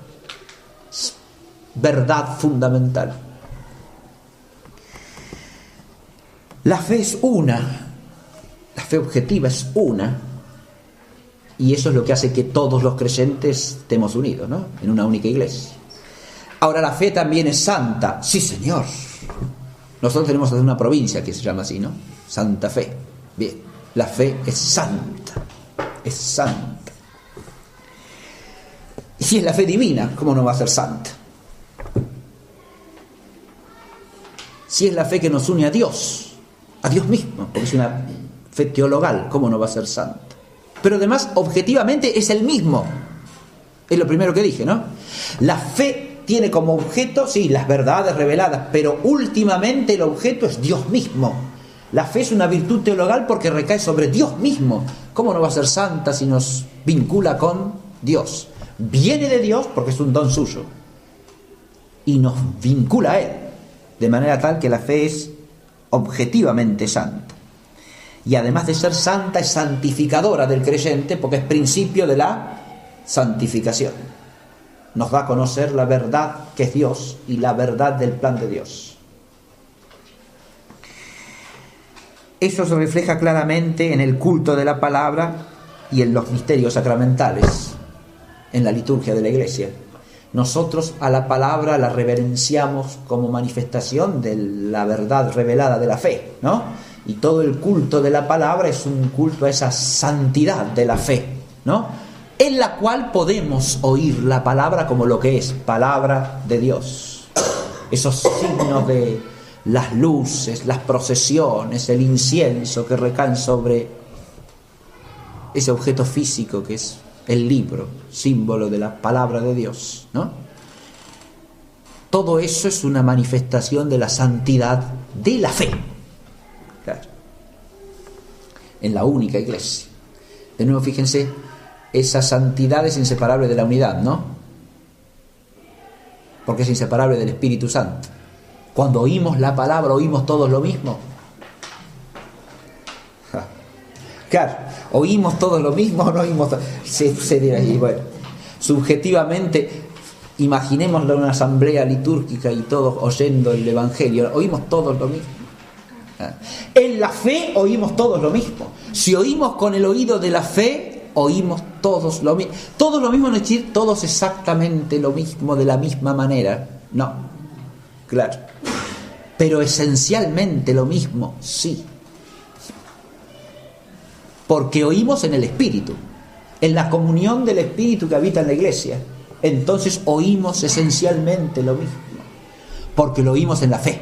verdad fundamental. La fe es una, la fe objetiva es una, y eso es lo que hace que todos los creyentes estemos unidos, ¿no? En una única iglesia. Ahora, la fe también es santa. Sí, señor. Nosotros tenemos una provincia que se llama así, ¿no? Santa Fe. Bien, la fe es santa. Es santa. Y si es la fe divina, ¿cómo no va a ser santa? Si es la fe que nos une a Dios mismo, porque es una fe teologal, ¿cómo no va a ser santa? Pero además, objetivamente, es el mismo. Es lo primero que dije, ¿no? La fe tiene como objeto, sí, las verdades reveladas, pero últimamente el objeto es Dios mismo. La fe es una virtud teologal porque recae sobre Dios mismo. ¿Cómo no va a ser santa si nos vincula con Dios? Viene de Dios porque es un don suyo y nos vincula a Él, de manera tal que la fe es objetivamente santa. Y además de ser santa, es santificadora del creyente porque es principio de la santificación. Nos da a conocer la verdad que es Dios y la verdad del plan de Dios. Eso se refleja claramente en el culto de la palabra y en los misterios sacramentales, en la liturgia de la Iglesia. Nosotros a la palabra la reverenciamos como manifestación de la verdad revelada de la fe, ¿no? Y todo el culto de la palabra es un culto a esa santidad de la fe, ¿no? En la cual podemos oír la palabra como lo que es, palabra de Dios. Esos signos de las luces, las procesiones, el incienso que recaen sobre ese objeto físico que es el libro, símbolo de la palabra de Dios, ¿no? Todo eso es una manifestación de la santidad de la fe. Claro. En la única iglesia. De nuevo, fíjense, esa santidad es inseparable de la unidad, ¿no? Porque es inseparable del Espíritu Santo. Cuando oímos la palabra, ¿oímos todos lo mismo? Claro, ¿oímos todos lo mismo o no oímos? Se dirá ahí, bueno, subjetivamente, imaginémoslo en una asamblea litúrgica y todos oyendo el Evangelio, ¿oímos todos lo mismo? En la fe oímos todos lo mismo. Si oímos con el oído de la fe, oímos todos lo mismo. Todos lo mismo no es decir todos exactamente lo mismo, de la misma manera. No, claro. Pero esencialmente lo mismo, sí. Porque oímos en el Espíritu, en la comunión del Espíritu que habita en la iglesia. Entonces oímos esencialmente lo mismo, porque lo oímos en la fe.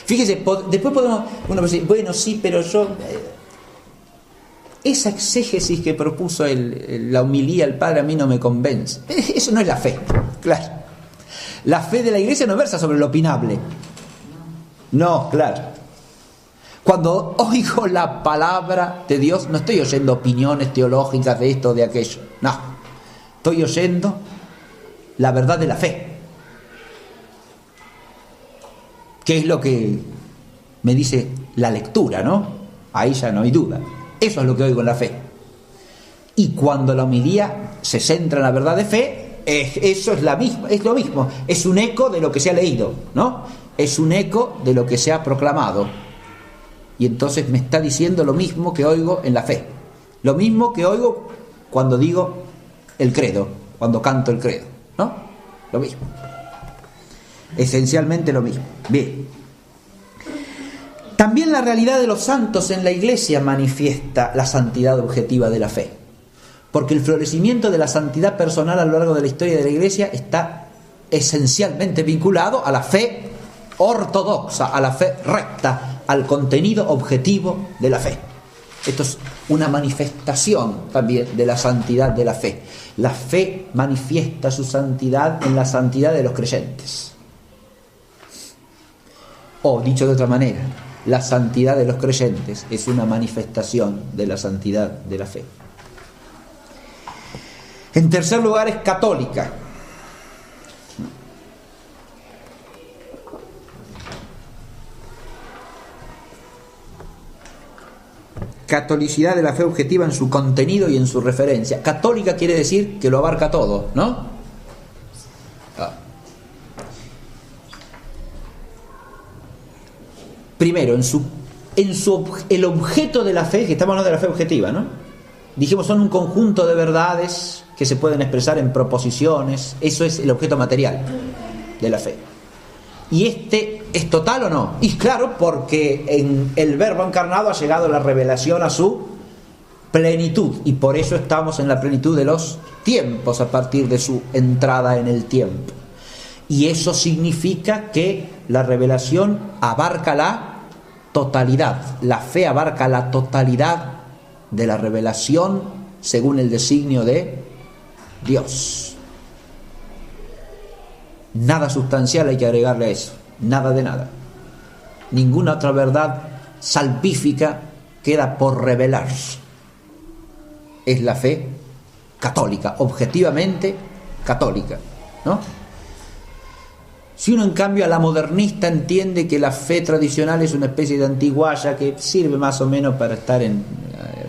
Fíjese, después podemos uno decir, bueno, sí, pero yo... esa exégesis que propuso la homilía el padre a mí no me convence. Eso no es la fe, claro. La fe de la iglesia no versa sobre lo opinable. No, claro. Cuando oigo la palabra de Dios, no estoy oyendo opiniones teológicas de esto o de aquello. No, estoy oyendo la verdad de la fe. ¿Qué es lo que me dice la lectura, no? Ahí ya no hay duda. Eso es lo que oigo en la fe. Y cuando la homilía se centra en la verdad de fe, eso es lo mismo. Es un eco de lo que se ha leído, ¿no? Es un eco de lo que se ha proclamado. Y entonces me está diciendo lo mismo que oigo en la fe. Lo mismo que oigo cuando digo el credo, cuando canto el credo, ¿no? Lo mismo. Esencialmente lo mismo. Bien. También la realidad de los santos en la iglesia manifiesta la santidad objetiva de la fe. Porque el florecimiento de la santidad personal a lo largo de la historia de la iglesia está esencialmente vinculado a la fe ortodoxa, a la fe recta, al contenido objetivo de la fe. Esto es una manifestación también de la santidad de la fe. La fe manifiesta su santidad en la santidad de los creyentes. O, dicho de otra manera, la santidad de los creyentes es una manifestación de la santidad de la fe. En tercer lugar, es católica. Catolicidad de la fe objetiva en su contenido y en su referencia. Católica quiere decir que lo abarca todo, ¿no? Primero, el objeto de la fe, que estamos hablando de la fe objetiva, ¿no? Dijimos, son un conjunto de verdades que se pueden expresar en proposiciones. Eso es el objeto material de la fe. ¿Y este es total o no? Y claro, porque en el Verbo encarnado ha llegado la revelación a su plenitud. Y por eso estamos en la plenitud de los tiempos a partir de su entrada en el tiempo. Y eso significa que la revelación abarca la totalidad. La fe abarca la totalidad de la revelación según el designio de Dios. Nada sustancial hay que agregarle a eso. Nada de nada. Ninguna otra verdad salvífica queda por revelar. Es la fe católica, objetivamente católica, ¿no? Si uno en cambio a la modernista entiende que la fe tradicional es una especie de antiguaya que sirve más o menos para estar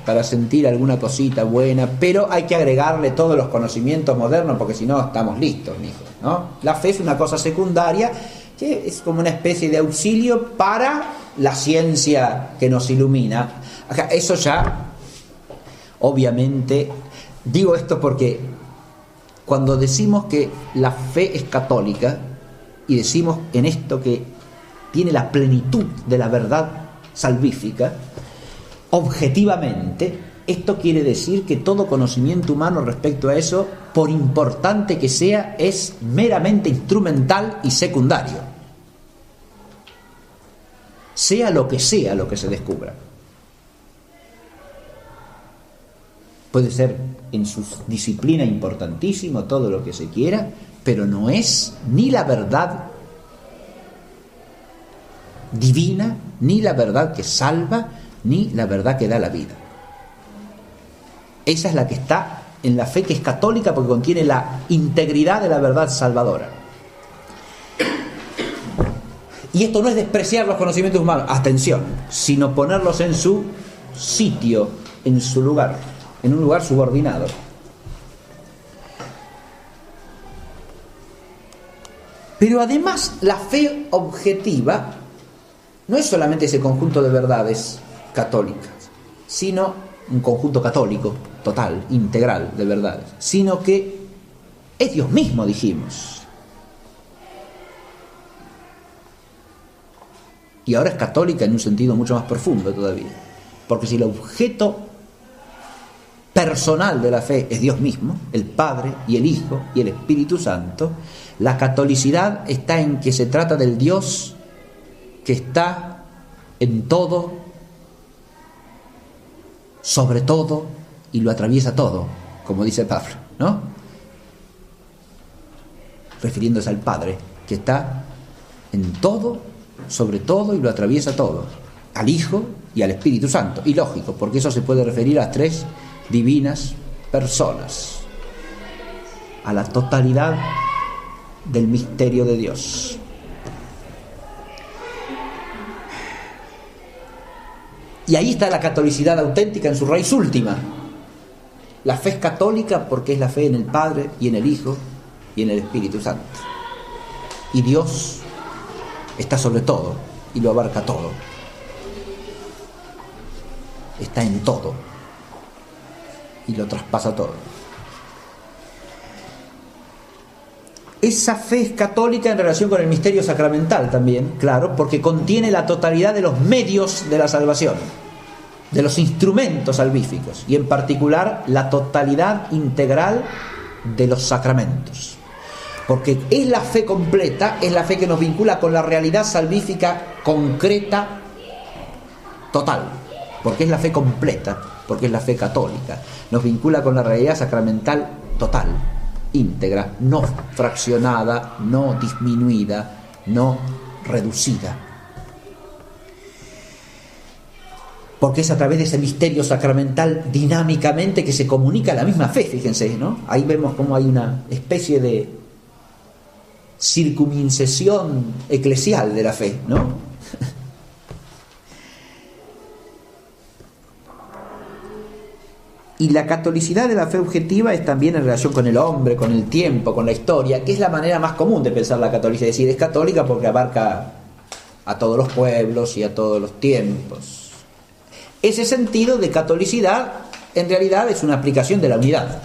para sentir alguna cosita buena, pero hay que agregarle todos los conocimientos modernos porque si no estamos listos, mijo, ¿no? La fe es una cosa secundaria que es como una especie de auxilio para la ciencia que nos ilumina. Eso ya, obviamente, digo esto porque cuando decimos que la fe es católica y decimos en esto que tiene la plenitud de la verdad salvífica, objetivamente, esto quiere decir que todo conocimiento humano respecto a eso, por importante que sea, es meramente instrumental y secundario. Sea lo que se descubra. Puede ser en su disciplina importantísimo, todo lo que se quiera, pero no es ni la verdad divina, ni la verdad que salva, ni la verdad que da la vida. Esa es la que está en la fe, que es católica, porque contiene la integridad de la verdad salvadora. Y esto no es despreciar los conocimientos humanos, atención, sino ponerlos en su sitio, en su lugar, en un lugar subordinado. Pero además la fe objetiva no es solamente ese conjunto de verdades católicas, sino un conjunto católico, total, integral de verdades, sino que es Dios mismo, dijimos. Y ahora es católica en un sentido mucho más profundo todavía, porque si el objeto personal de la fe es Dios mismo, el Padre y el Hijo y el Espíritu Santo, la catolicidad está en que se trata del Dios que está en todo, sobre todo, y lo atraviesa todo, como dice Pablo, ¿no? Refiriéndose al Padre, que está en todo, sobre todo, y lo atraviesa todo, al Hijo y al Espíritu Santo. Y lógico, porque eso se puede referir a tres divinas personas, a la totalidad del misterio de Dios. Y ahí está la catolicidad auténtica en su raíz última. La fe es católica porque es la fe en el Padre y en el Hijo y en el Espíritu Santo. Y Dios está sobre todo y lo abarca todo. Está en todo y lo traspasa todo. Esa fe es católica en relación con el misterio sacramental también, claro, porque contiene la totalidad de los medios de la salvación, de los instrumentos salvíficos, y en particular la totalidad integral de los sacramentos. Porque es la fe completa, es la fe que nos vincula con la realidad salvífica concreta, total, porque es la fe completa, porque es la fe católica, nos vincula con la realidad sacramental total, íntegra, no fraccionada, no disminuida, no reducida. Porque es a través de ese misterio sacramental dinámicamente que se comunica la misma fe, fíjense, ¿no? Ahí vemos cómo hay una especie de circuncisión eclesial de la fe, ¿no? Y la catolicidad de la fe objetiva es también en relación con el hombre, con el tiempo, con la historia, que es la manera más común de pensar la catolicidad. Es decir, es católica porque abarca a todos los pueblos y a todos los tiempos. Ese sentido de catolicidad en realidad es una aplicación de la unidad.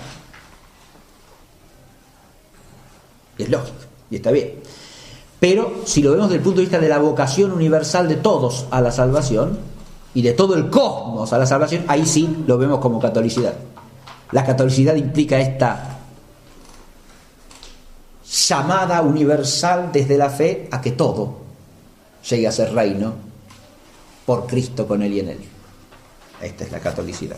Y es lógico, y está bien. Pero si lo vemos desde el punto de vista de la vocación universal de todos a la salvación, y de todo el cosmos a la salvación, ahí sí lo vemos como catolicidad. La catolicidad implica esta llamada universal desde la fe a que todo llegue a ser reino por Cristo, con Él y en Él. Esta es la catolicidad.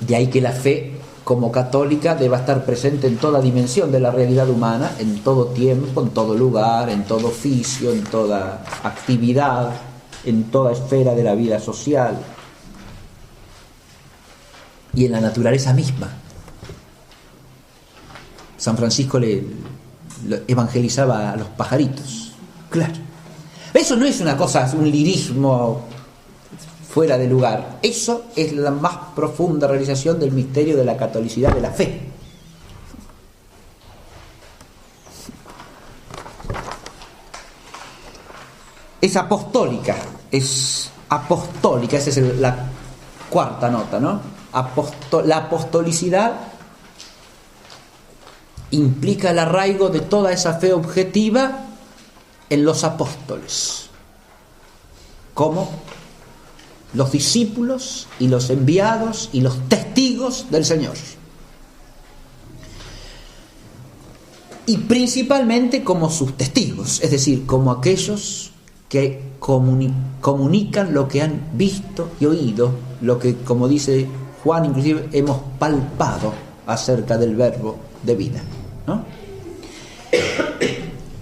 De ahí que la fe como católica deba estar presente en toda dimensión de la realidad humana, en todo tiempo, en todo lugar, en todo oficio, en toda actividad, en toda esfera de la vida social y en la naturaleza misma. San Francisco le evangelizaba a los pajaritos. Claro. Eso no es una cosa, es un lirismo fuera de lugar. Eso es la más profunda realización del misterio de la catolicidad de la fe. Es apostólica, esa es la cuarta nota, ¿no? La apostolicidad implica el arraigo de toda esa fe objetiva en los apóstoles, como los discípulos y los enviados y los testigos del Señor. Y principalmente como sus testigos, es decir, como aquellos que comunican lo que han visto y oído, lo que, como dice Juan, inclusive hemos palpado acerca del verbo de vida, ¿no?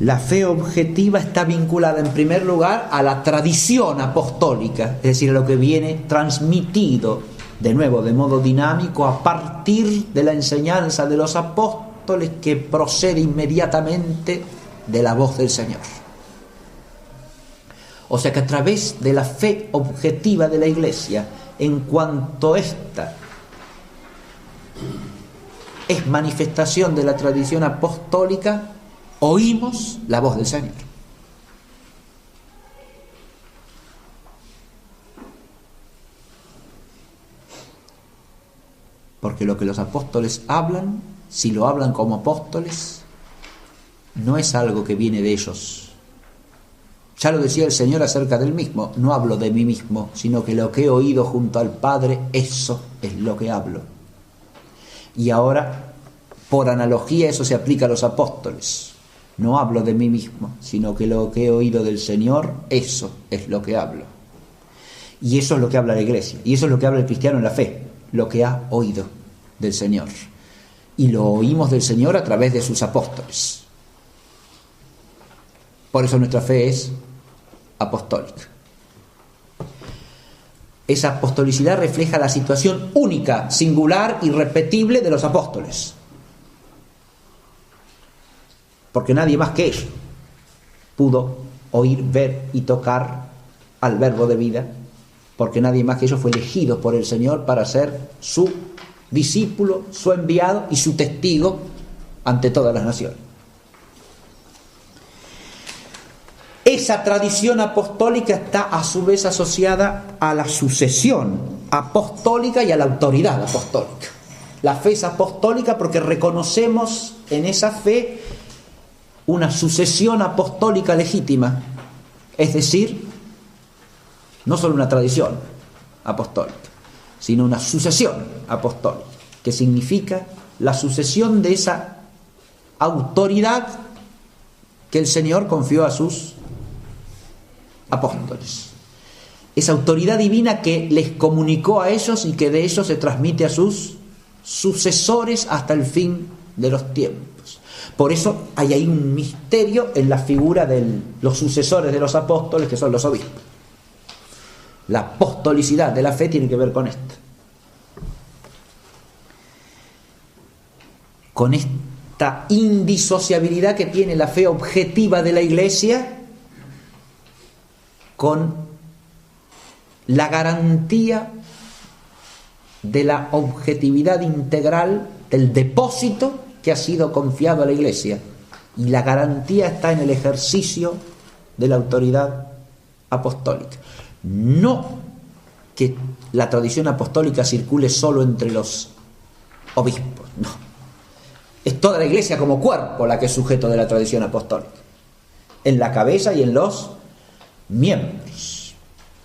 La fe objetiva está vinculada en primer lugar a la tradición apostólica, es decir, a lo que viene transmitido, de nuevo, de modo dinámico, a partir de la enseñanza de los apóstoles, que procede inmediatamente de la voz del Señor. O sea que a través de la fe objetiva de la Iglesia, en cuanto ésta es manifestación de la tradición apostólica, oímos la voz del Señor. Porque lo que los apóstoles hablan, si lo hablan como apóstoles, no es algo que viene de ellos. Ya lo decía el Señor acerca del mismo: no hablo de mí mismo, sino que lo que he oído junto al Padre, eso es lo que hablo. Y ahora, por analogía, eso se aplica a los apóstoles. No hablo de mí mismo, sino que lo que he oído del Señor, eso es lo que hablo. Y eso es lo que habla la Iglesia, y eso es lo que habla el cristiano en la fe, lo que ha oído del Señor. Y lo oímos del Señor a través de sus apóstoles. Por eso nuestra fe es apostólica. Esa apostolicidad refleja la situación única, singular, irrepetible de los apóstoles. Porque nadie más que ellos pudo oír, ver y tocar al verbo de vida, porque nadie más que ellos fue elegido por el Señor para ser su discípulo, su enviado y su testigo ante todas las naciones. Esa tradición apostólica está a su vez asociada a la sucesión apostólica y a la autoridad apostólica. La fe es apostólica porque reconocemos en esa fe una sucesión apostólica legítima, es decir, no solo una tradición apostólica, sino una sucesión apostólica, que significa la sucesión de esa autoridad que el Señor confió a sus apóstoles. Esa autoridad divina que les comunicó a ellos y que de ellos se transmite a sus sucesores hasta el fin de los tiempos. Por eso hay ahí un misterio en la figura de los sucesores de los apóstoles, que son los obispos. La apostolicidad de la fe tiene que ver con esto. Con esta indisociabilidad que tiene la fe objetiva de la Iglesia con la garantía de la objetividad integral del depósito que ha sido confiado a la Iglesia. Y la garantía está en el ejercicio de la autoridad apostólica. No que la tradición apostólica circule solo entre los obispos, no. Es toda la Iglesia como cuerpo la que es sujeto de la tradición apostólica, en la cabeza y en los miembros.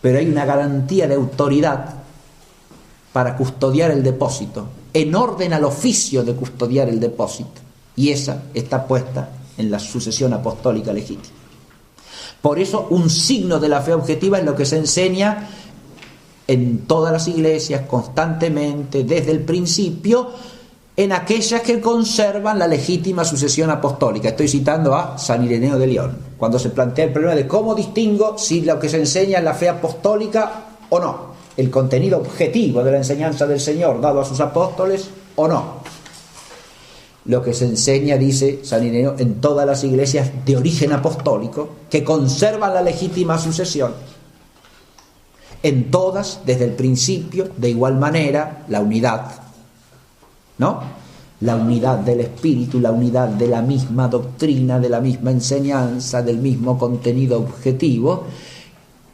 Pero hay una garantía de autoridad para custodiar el depósito, en orden al oficio de custodiar el depósito, y esa está puesta en la sucesión apostólica legítima. Por eso un signo de la fe objetiva es lo que se enseña en todas las iglesias constantemente desde el principio, en aquellas que conservan la legítima sucesión apostólica. Estoy citando a San Ireneo de León, cuando se plantea el problema de cómo distingo si lo que se enseña es la fe apostólica o no, el contenido objetivo de la enseñanza del Señor dado a sus apóstoles o no. Lo que se enseña, dice San Ireneo, en todas las iglesias de origen apostólico que conservan la legítima sucesión, en todas, desde el principio, de igual manera, la unidad, ¿no? La unidad del Espíritu, la unidad de la misma doctrina, de la misma enseñanza, del mismo contenido objetivo,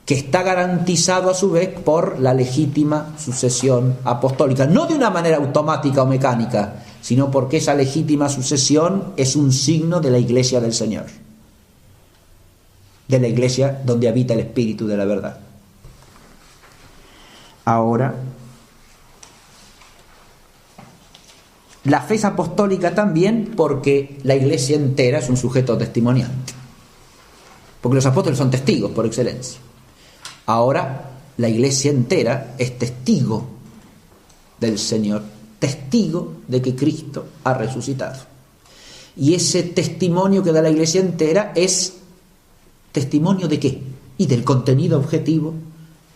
que está garantizado a su vez por la legítima sucesión apostólica, no de una manera automática o mecánica, sino porque esa legítima sucesión es un signo de la Iglesia del Señor, de la Iglesia donde habita el Espíritu de la verdad. Ahora, la fe es apostólica también porque la Iglesia entera es un sujeto testimoniante, porque los apóstoles son testigos por excelencia. Ahora, la Iglesia entera es testigo del Señor, testigo de que Cristo ha resucitado. Y ese testimonio que da la Iglesia entera es testimonio ¿de qué? Y del contenido objetivo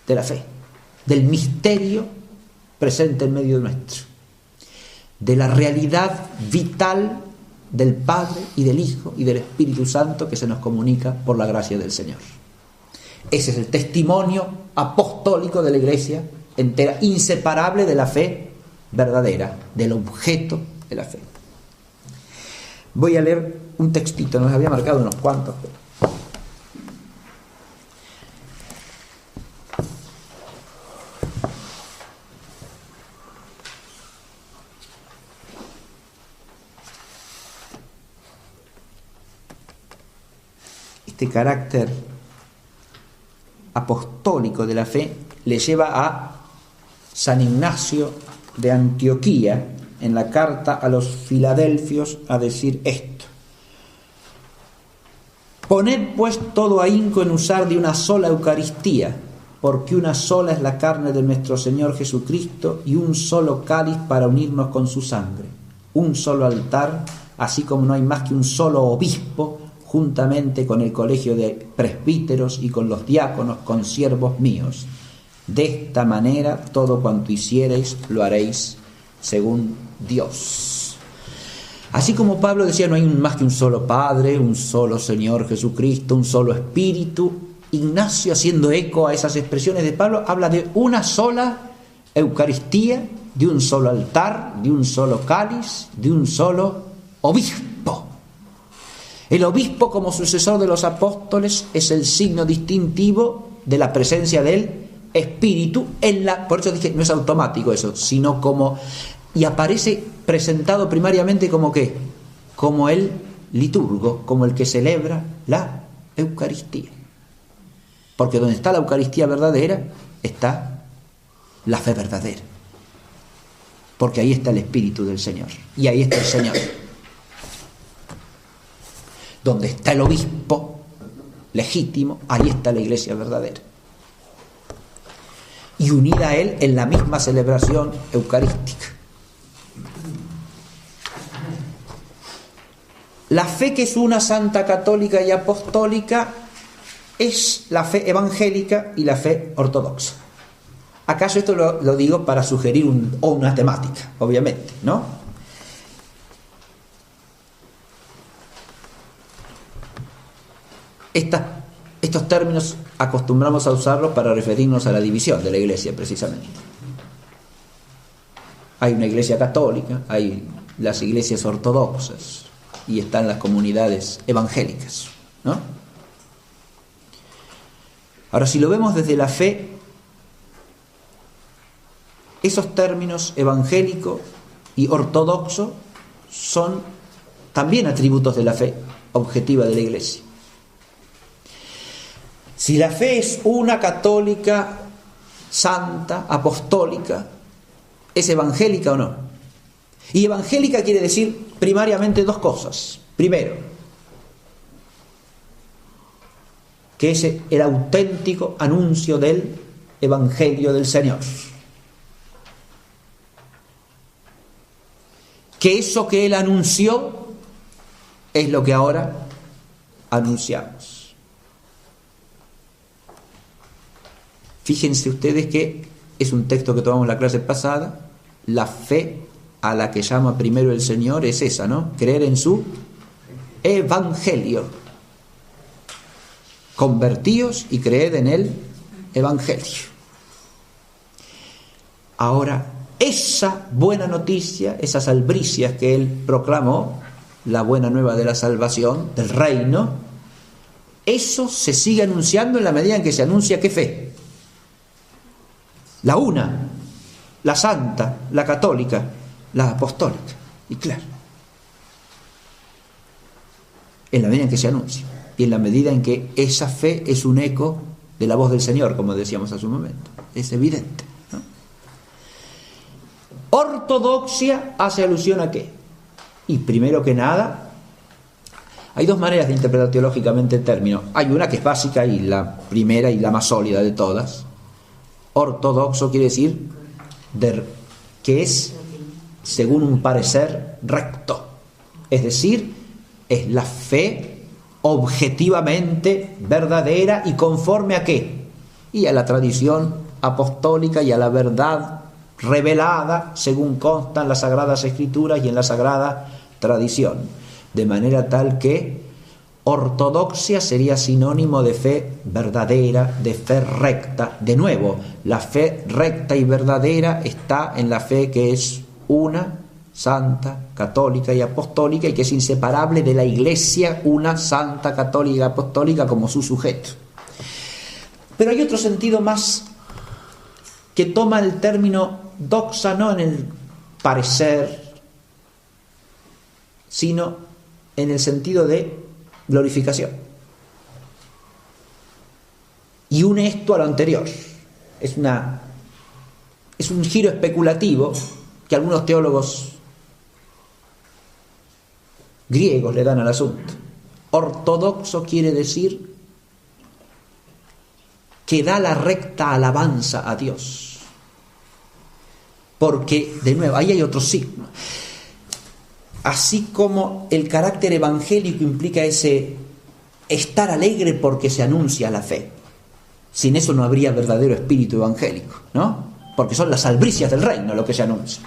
de la fe, del misterio presente en medio nuestro, de la realidad vital del Padre y del Hijo y del Espíritu Santo que se nos comunica por la gracia del Señor. Ese es el testimonio apostólico de la Iglesia entera, inseparable de la fe verdadera, del objeto de la fe. Voy a leer un textito, nos había marcado unos cuantos. Este carácter apostólico de la fe le lleva a San Ignacio de Antioquía en la carta a los Filadelfios a decir esto: poned pues todo ahínco en usar de una sola Eucaristía, porque una sola es la carne de nuestro Señor Jesucristo y un solo cáliz para unirnos con su sangre, un solo altar, así como no hay más que un solo obispo, juntamente con el colegio de presbíteros y con los diáconos, consiervos míos. De esta manera todo cuanto hiciereis lo haréis según Dios. Así como Pablo decía, no hay más que un solo Padre, un solo Señor Jesucristo, un solo Espíritu, Ignacio, haciendo eco a esas expresiones de Pablo, habla de una sola Eucaristía, de un solo altar, de un solo cáliz, de un solo obispo. El obispo, como sucesor de los apóstoles, es el signo distintivo de la presencia del Espíritu en la... Por eso dije, no es automático eso, sino como... Y aparece presentado primariamente como ¿qué? Como el liturgo, como el que celebra la Eucaristía. Porque donde está la Eucaristía verdadera, está la fe verdadera. Porque ahí está el Espíritu del Señor. Y ahí está el Señor. Donde está el obispo legítimo, ahí está la Iglesia verdadera. Y unida a él en la misma celebración eucarística. La fe que es una, santa, católica y apostólica, es la fe evangélica y la fe ortodoxa. ¿Acaso esto lo digo para sugerir una temática? Obviamente, ¿no? Estos términos acostumbramos a usarlos para referirnos a la división de la Iglesia, precisamente. Hay una Iglesia católica, hay las iglesias ortodoxas y están las comunidades evangélicas, ¿no? Ahora, si lo vemos desde la fe, esos términos evangélico y ortodoxo son también atributos de la fe objetiva de la Iglesia. Si la fe es una, católica, santa, apostólica, ¿es evangélica o no? Y evangélica quiere decir primariamente dos cosas. Primero, que es el auténtico anuncio del Evangelio del Señor. Que eso que Él anunció es lo que ahora anunciamos. Fíjense ustedes que es un texto que tomamos la clase pasada. La fe a la que llama primero el Señor es esa, ¿no? Creer en su Evangelio. Convertíos y creed en el Evangelio. Ahora, esa buena noticia, esas albricias que Él proclamó, la buena nueva de la salvación, del reino, eso se sigue anunciando en la medida en que se anuncia ¿qué fe? La una, la santa, la católica, la apostólica. Y claro, en la medida en que se anuncia y en la medida en que esa fe es un eco de la voz del Señor, como decíamos hace un momento, es evidente, ¿no? Ortodoxia hace alusión a qué. Y primero que nada, hay dos maneras de interpretar teológicamente el término. Hay una que es básica y la primera y la más sólida de todas. Ortodoxo quiere decir que es según un parecer recto, es decir, es la fe objetivamente verdadera y conforme a qué, y a la tradición apostólica y a la verdad revelada según constan las Sagradas Escrituras y en la Sagrada Tradición, de manera tal que ortodoxia sería sinónimo de fe verdadera, de fe recta. De nuevo, la fe recta y verdadera está en la fe que es una, santa, católica y apostólica, y que es inseparable de la Iglesia, una, santa, católica y apostólica como su sujeto. Pero hay otro sentido más que toma el término doxa no en el parecer, sino en el sentido de glorificación. Y une esto a lo anterior. Es un giro especulativo que algunos teólogos griegos le dan al asunto. Ortodoxo quiere decir que da la recta alabanza a Dios. Porque, de nuevo, ahí hay otro signo. Así como el carácter evangélico implica ese estar alegre porque se anuncia la fe. Sin eso no habría verdadero espíritu evangélico, ¿no? Porque son las albricias del reino lo que se anuncia.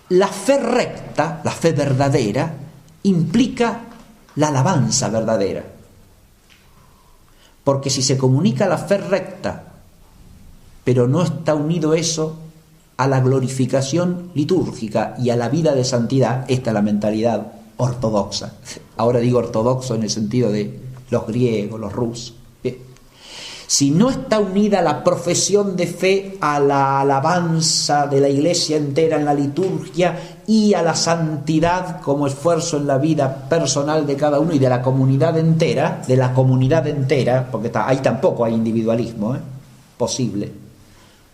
La fe recta, la fe verdadera, implica la alabanza verdadera. Porque si se comunica la fe recta, pero no está unido eso a la glorificación litúrgica y a la vida de santidad, esta es la mentalidad ortodoxa. Ahora digo ortodoxo en el sentido de los griegos, los rusos. Bien. Si no está unida la profesión de fe a la alabanza de la Iglesia entera en la liturgia y a la santidad como esfuerzo en la vida personal de cada uno y de la comunidad entera, porque ahí tampoco hay individualismo, posible.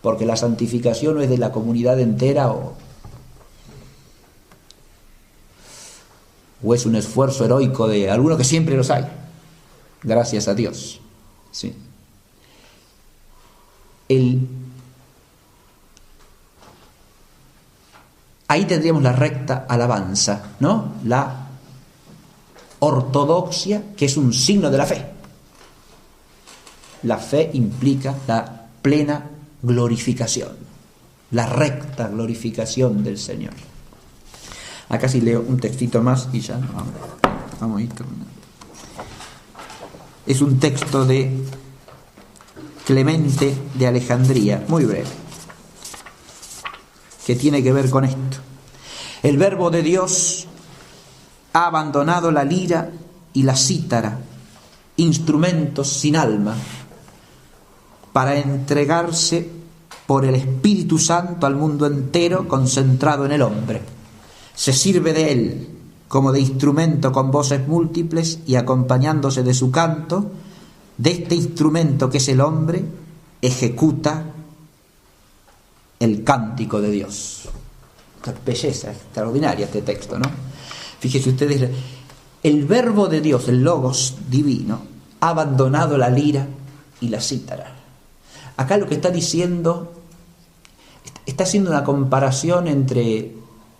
Porque la santificación no es de la comunidad entera o es un esfuerzo heroico de algunos, que siempre los hay, gracias a Dios. Sí. Ahí tendríamos la recta alabanza, ¿no? La ortodoxia, que es un signo de la fe. La fe implica la plena glorificación, la recta glorificación del Señor. Acá sí leo un textito más y ya vamos a ir terminando. Es un texto de Clemente de Alejandría, muy breve, que tiene que ver con esto. El Verbo de Dios ha abandonado la lira y la cítara, instrumentos sin alma, para entregarse por el Espíritu Santo al mundo entero concentrado en el hombre. Se sirve de él como de instrumento con voces múltiples y acompañándose de su canto, de este instrumento que es el hombre, ejecuta el cántico de Dios. Esta belleza extraordinaria este texto, ¿no? Fíjense ustedes, el Verbo de Dios, el Logos divino, ha abandonado la lira y la cítara. Acá lo que está diciendo, está haciendo una comparación entre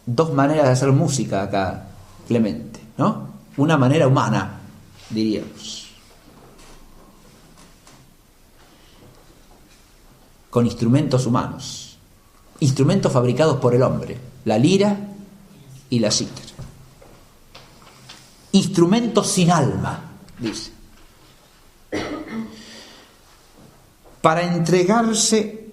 dos maneras de hacer música acá, Clemente, ¿no? Una manera humana, diríamos, con instrumentos humanos, instrumentos fabricados por el hombre, la lira y la cítara. Instrumentos sin alma, dice, para entregarse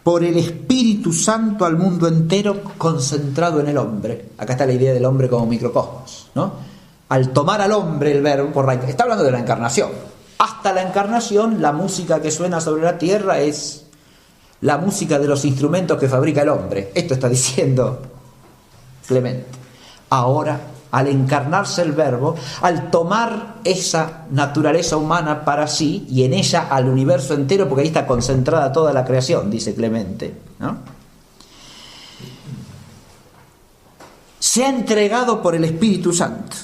por el Espíritu Santo al mundo entero concentrado en el hombre. Acá está la idea del hombre como microcosmos, ¿no? Al tomar al hombre el verbo, está hablando de la encarnación. Hasta la encarnación, la música que suena sobre la tierra es la música de los instrumentos que fabrica el hombre. Esto está diciendo Clemente. Ahora, al encarnarse el Verbo, al tomar esa naturaleza humana para sí y en ella al universo entero, porque ahí está concentrada toda la creación, dice Clemente, ¿no? Se ha entregado por el Espíritu Santo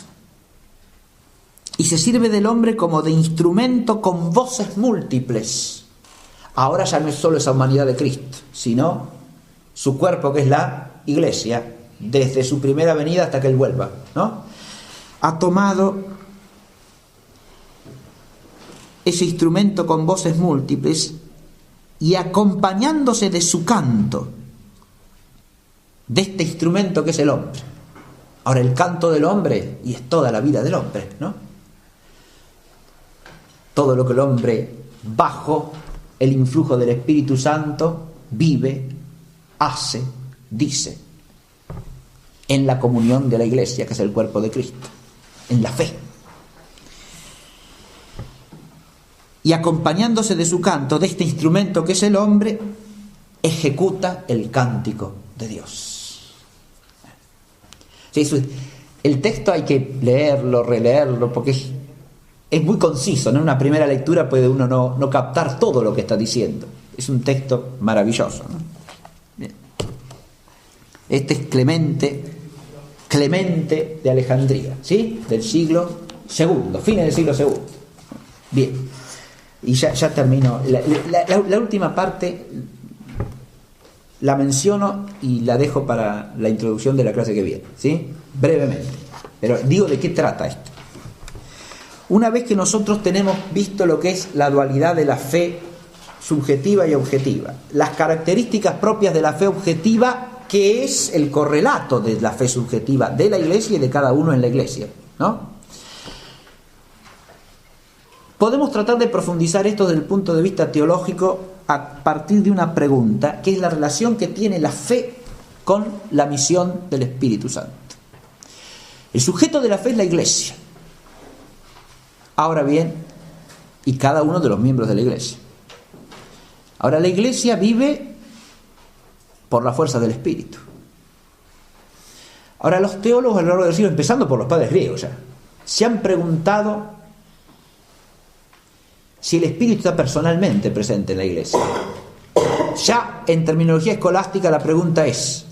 y se sirve del hombre como de instrumento con voces múltiples. Ahora ya no es solo esa humanidad de Cristo, sino su cuerpo, que es la Iglesia, desde su primera venida hasta que Él vuelva, ¿no? Ha tomado ese instrumento con voces múltiples y acompañándose de su canto, de este instrumento que es el hombre. Ahora, el canto del hombre, y es toda la vida del hombre, ¿no? Todo lo que el hombre, bajo el influjo del Espíritu Santo, vive, hace, dice, en la comunión de la Iglesia, que es el cuerpo de Cristo, en la fe. Y acompañándose de su canto, de este instrumento que es el hombre, ejecuta el cántico de Dios. Sí, el texto hay que leerlo, releerlo, porque es muy conciso, ¿no? En una primera lectura puede uno no captar todo lo que está diciendo. Es un texto maravilloso, ¿no? Bien. Este es Clemente de Alejandría, ¿sí? Del siglo II, fines del siglo II. Bien, y ya termino. La última parte la menciono y la dejo para la introducción de la clase que viene, ¿sí? Brevemente. Pero digo de qué trata esto. Una vez que nosotros tenemos visto lo que es la dualidad de la fe subjetiva y objetiva, las características propias de la fe objetiva, que es el correlato de la fe subjetiva de la Iglesia y de cada uno en la Iglesia, ¿no? Podemos tratar de profundizar esto desde el punto de vista teológico a partir de una pregunta, que es la relación que tiene la fe con la misión del Espíritu Santo. El sujeto de la fe es la Iglesia. Ahora bien, y cada uno de los miembros de la Iglesia. Ahora, la Iglesia vive por la fuerza del Espíritu. Ahora, los teólogos a lo largo del siglo, empezando por los padres griegos ya, se han preguntado si el Espíritu está personalmente presente en la Iglesia. Ya en terminología escolástica la pregunta es,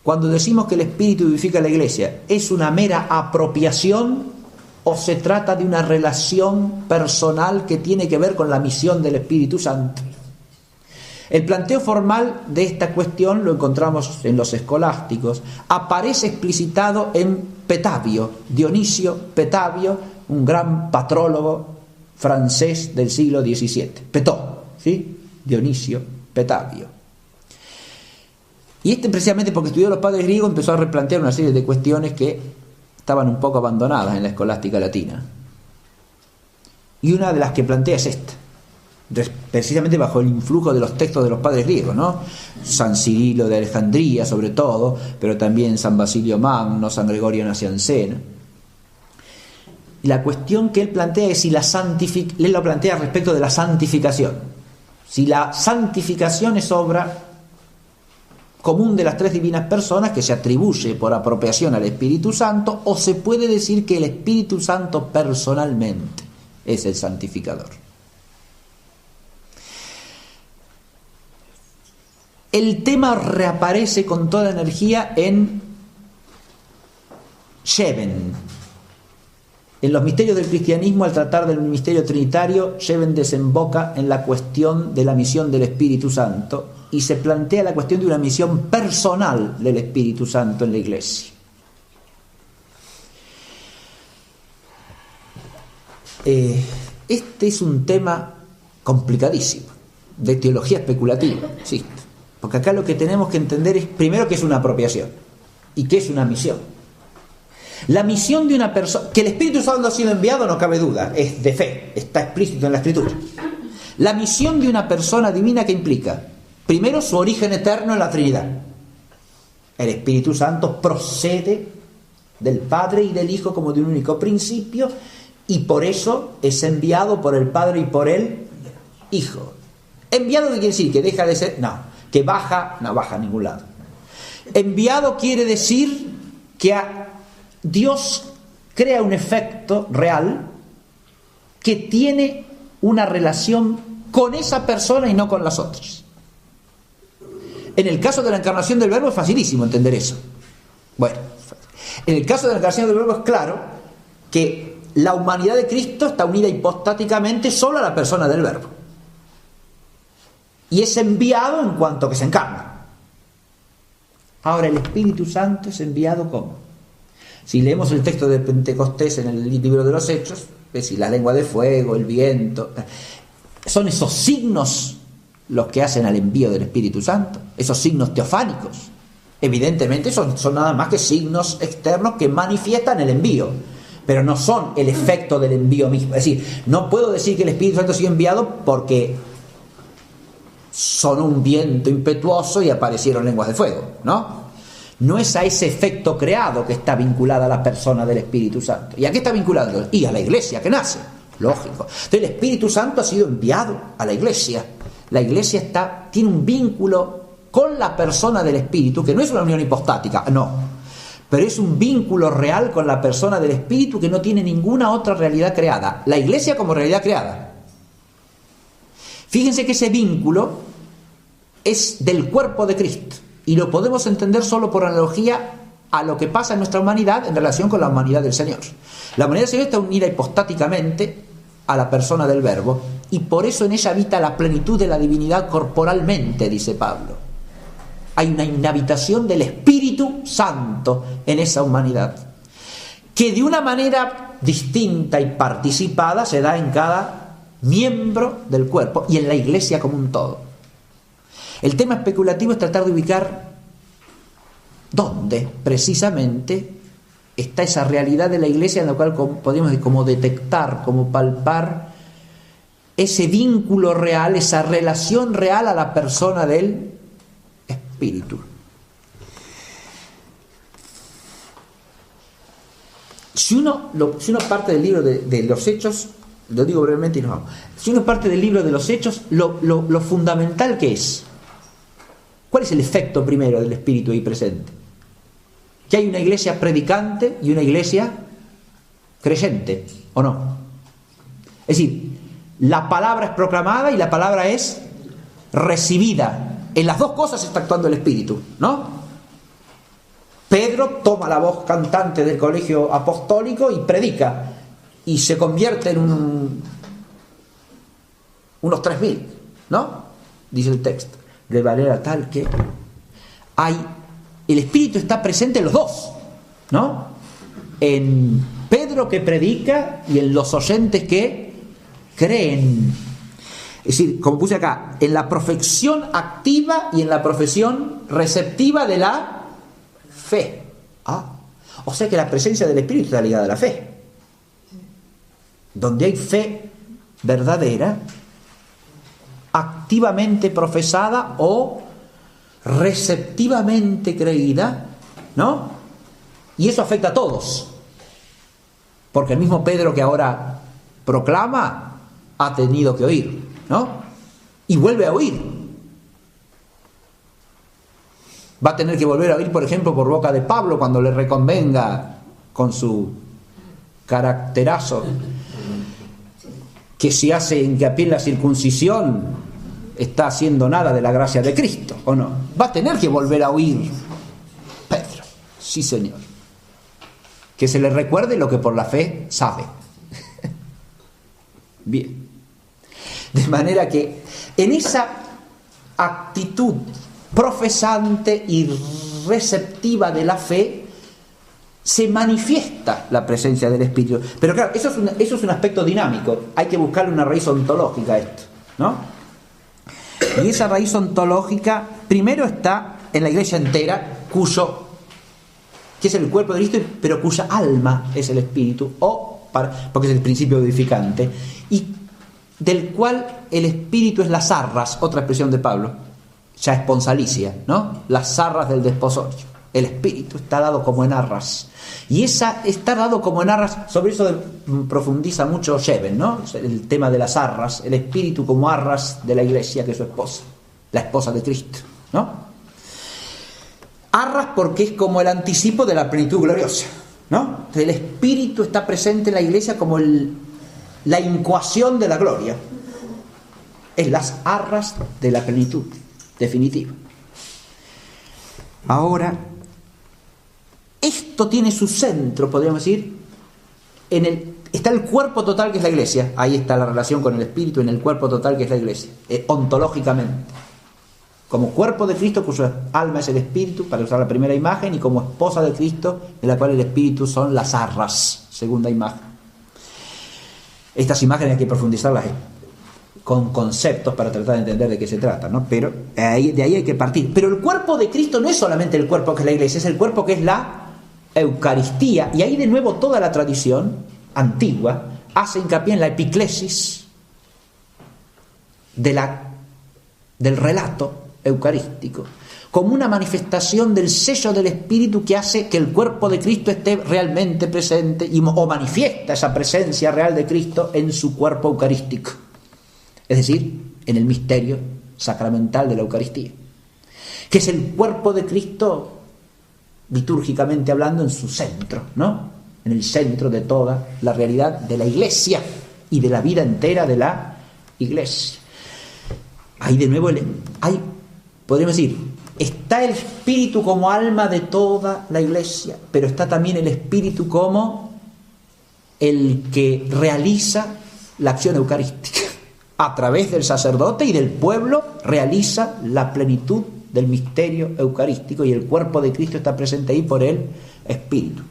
cuando decimos que el Espíritu vivifica la Iglesia, ¿es una mera apropiación o se trata de una relación personal que tiene que ver con la misión del Espíritu Santo? El planteo formal de esta cuestión lo encontramos en los escolásticos. Aparece explicitado en Petavio, Dionisio Petavio, un gran patrólogo francés del siglo XVII. Petó, ¿sí? Dionisio Petavio. Y precisamente porque estudió a los padres griegos empezó a replantear una serie de cuestiones que estaban un poco abandonadas en la escolástica latina. Y una de las que plantea es esta, precisamente bajo el influjo de los textos de los padres griegos, ¿no? San Cirilo de Alejandría, sobre todo, pero también San Basilio Magno, San Gregorio Nacianceno. Y la cuestión que él plantea es si él lo plantea respecto de la santificación. Si la santificación es obra común de las tres divinas personas que se atribuye por apropiación al Espíritu Santo, o se puede decir que el Espíritu Santo personalmente es el santificador. El tema reaparece con toda energía en Scheven. En los misterios del cristianismo, al tratar del misterio trinitario, Scheven desemboca en la cuestión de la misión del Espíritu Santo y se plantea la cuestión de una misión personal del Espíritu Santo en la Iglesia. Este es un tema complicadísimo, de teología especulativa, insisto, porque acá lo que tenemos que entender es, primero, que es una apropiación y que es una misión. La misión de una persona, que el Espíritu Santo ha sido enviado, no cabe duda, es de fe, está explícito en la Escritura. La misión de una persona divina, ¿qué implica? Primero, su origen eterno en la Trinidad. El Espíritu Santo procede del Padre y del Hijo como de un único principio, y por eso es enviado por el Padre y por el Hijo. ¿Enviado qué quiere decir? Que deja de ser, no, que baja, no baja a ningún lado. Enviado quiere decir que Dios crea un efecto real que tiene una relación con esa persona y no con las otras. En el caso de la encarnación del Verbo es facilísimo entender eso. Bueno, en el caso de la encarnación del Verbo es claro que la humanidad de Cristo está unida hipostáticamente solo a la persona del Verbo. Y es enviado en cuanto que se encarna. Ahora, el Espíritu Santo es enviado ¿cómo? Si leemos el texto de Pentecostés en el libro de los Hechos, es decir, la lengua de fuego, el viento, son esos signos los que hacen al envío del Espíritu Santo, esos signos teofánicos. Evidentemente son nada más que signos externos que manifiestan el envío, pero no son el efecto del envío mismo. Es decir, no puedo decir que el Espíritu Santo ha sido enviado porque sonó un viento impetuoso y aparecieron lenguas de fuego, ¿no? No es a ese efecto creado que está vinculada la persona del Espíritu Santo. ¿Y a qué está vinculado? Y a la iglesia que nace, lógico. Entonces el Espíritu Santo ha sido enviado a la iglesia. La iglesia tiene un vínculo con la persona del Espíritu, que no es una unión hipostática, no, pero es un vínculo real con la persona del Espíritu que no tiene ninguna otra realidad creada. La iglesia como realidad creada. Fíjense que ese vínculo es del cuerpo de Cristo. Y lo podemos entender solo por analogía a lo que pasa en nuestra humanidad en relación con la humanidad del Señor. La humanidad del Señor está unida hipostáticamente a la persona del Verbo, y por eso en ella habita la plenitud de la divinidad corporalmente, dice Pablo. Hay una inhabitación del Espíritu Santo en esa humanidad, que de una manera distinta y participada se da en cada miembro del cuerpo y en la iglesia como un todo. El tema especulativo es tratar de ubicar dónde precisamente está esa realidad de la iglesia en la cual podemos como detectar, como palpar ese vínculo real, esa relación real a la persona del Espíritu. Si uno parte del libro de los Hechos, lo digo brevemente y nos vamos. Si uno parte del libro de los Hechos, lo fundamental que es, ¿cuál es el efecto primero del Espíritu ahí presente? Que hay una iglesia predicante y una iglesia creyente, ¿o no? Es decir, la palabra es proclamada y la palabra es recibida. En las dos cosas está actuando el Espíritu, ¿no? Pedro toma la voz cantante del colegio apostólico y predica, y se convierte en unos 3.000, ¿no? Dice el texto. De manera tal que el Espíritu está presente en los dos, ¿no? En Pedro que predica y en los oyentes que creen. Es decir, como puse acá, en la profesión activa y en la profesión receptiva de la fe. O sea que la presencia del Espíritu está ligada a la fe. Donde hay fe verdadera, activamente profesada o receptivamente creída, ¿no? Y eso afecta a todos, porque el mismo Pedro que ahora proclama ha tenido que oír, ¿no? Y vuelve a oír. Va a tener que volver a oír, por ejemplo, por boca de Pablo cuando le reconvenga con su caracterazo, que si hace hincapié en la circuncisión está haciendo nada de la gracia de Cristo, ¿o no? Va a tener que volver a oír Pedro, sí señor, que se le recuerde lo que por la fe sabe. Bien, de manera que en esa actitud profesante y receptiva de la fe se manifiesta la presencia del Espíritu. Pero claro, eso es un aspecto dinámico. Hay que buscarle una raíz ontológica a esto, ¿no? Y esa raíz ontológica primero está en la iglesia entera, que es el cuerpo de Cristo, pero cuya alma es el Espíritu, porque es el principio vivificante, y del cual el Espíritu es las arras, otra expresión de Pablo, ya esponsalicia, ¿no? Las arras del desposorio. El espíritu está dado como en arras. Y esa está dado como en arras, sobre eso profundiza mucho Scheven, ¿no? El tema de las arras, el espíritu como arras de la iglesia, que es su esposa, la esposa de Cristo, ¿no? Arras porque es como el anticipo de la plenitud gloriosa, ¿no? El espíritu está presente en la iglesia como la incoación de la gloria. Es las arras de la plenitud definitiva. Ahora, esto tiene su centro, podríamos decir, está el cuerpo total que es la iglesia. Ahí está la relación con el espíritu en el cuerpo total que es la iglesia, ontológicamente. Como cuerpo de Cristo, cuya alma es el espíritu, para usar la primera imagen, y como esposa de Cristo, en la cual el espíritu son las arras, segunda imagen. Estas imágenes hay que profundizarlas con conceptos para tratar de entender de qué se trata, ¿no? Pero de ahí hay que partir. Pero el cuerpo de Cristo no es solamente el cuerpo que es la iglesia, es el cuerpo que es la Eucaristía. Y ahí de nuevo toda la tradición antigua hace hincapié en la epiclesis del relato eucarístico, como una manifestación del sello del Espíritu que hace que el cuerpo de Cristo esté realmente presente o manifiesta esa presencia real de Cristo en su cuerpo eucarístico, es decir, en el misterio sacramental de la Eucaristía, que es el cuerpo de Cristo litúrgicamente hablando en su centro, ¿no? En el centro de toda la realidad de la Iglesia y de la vida entera de la Iglesia. Ahí de nuevo podríamos decir, está el espíritu como alma de toda la iglesia, pero está también el espíritu como el que realiza la acción eucarística. A través del sacerdote y del pueblo realiza la plenitud del misterio eucarístico y el cuerpo de Cristo está presente ahí por el espíritu.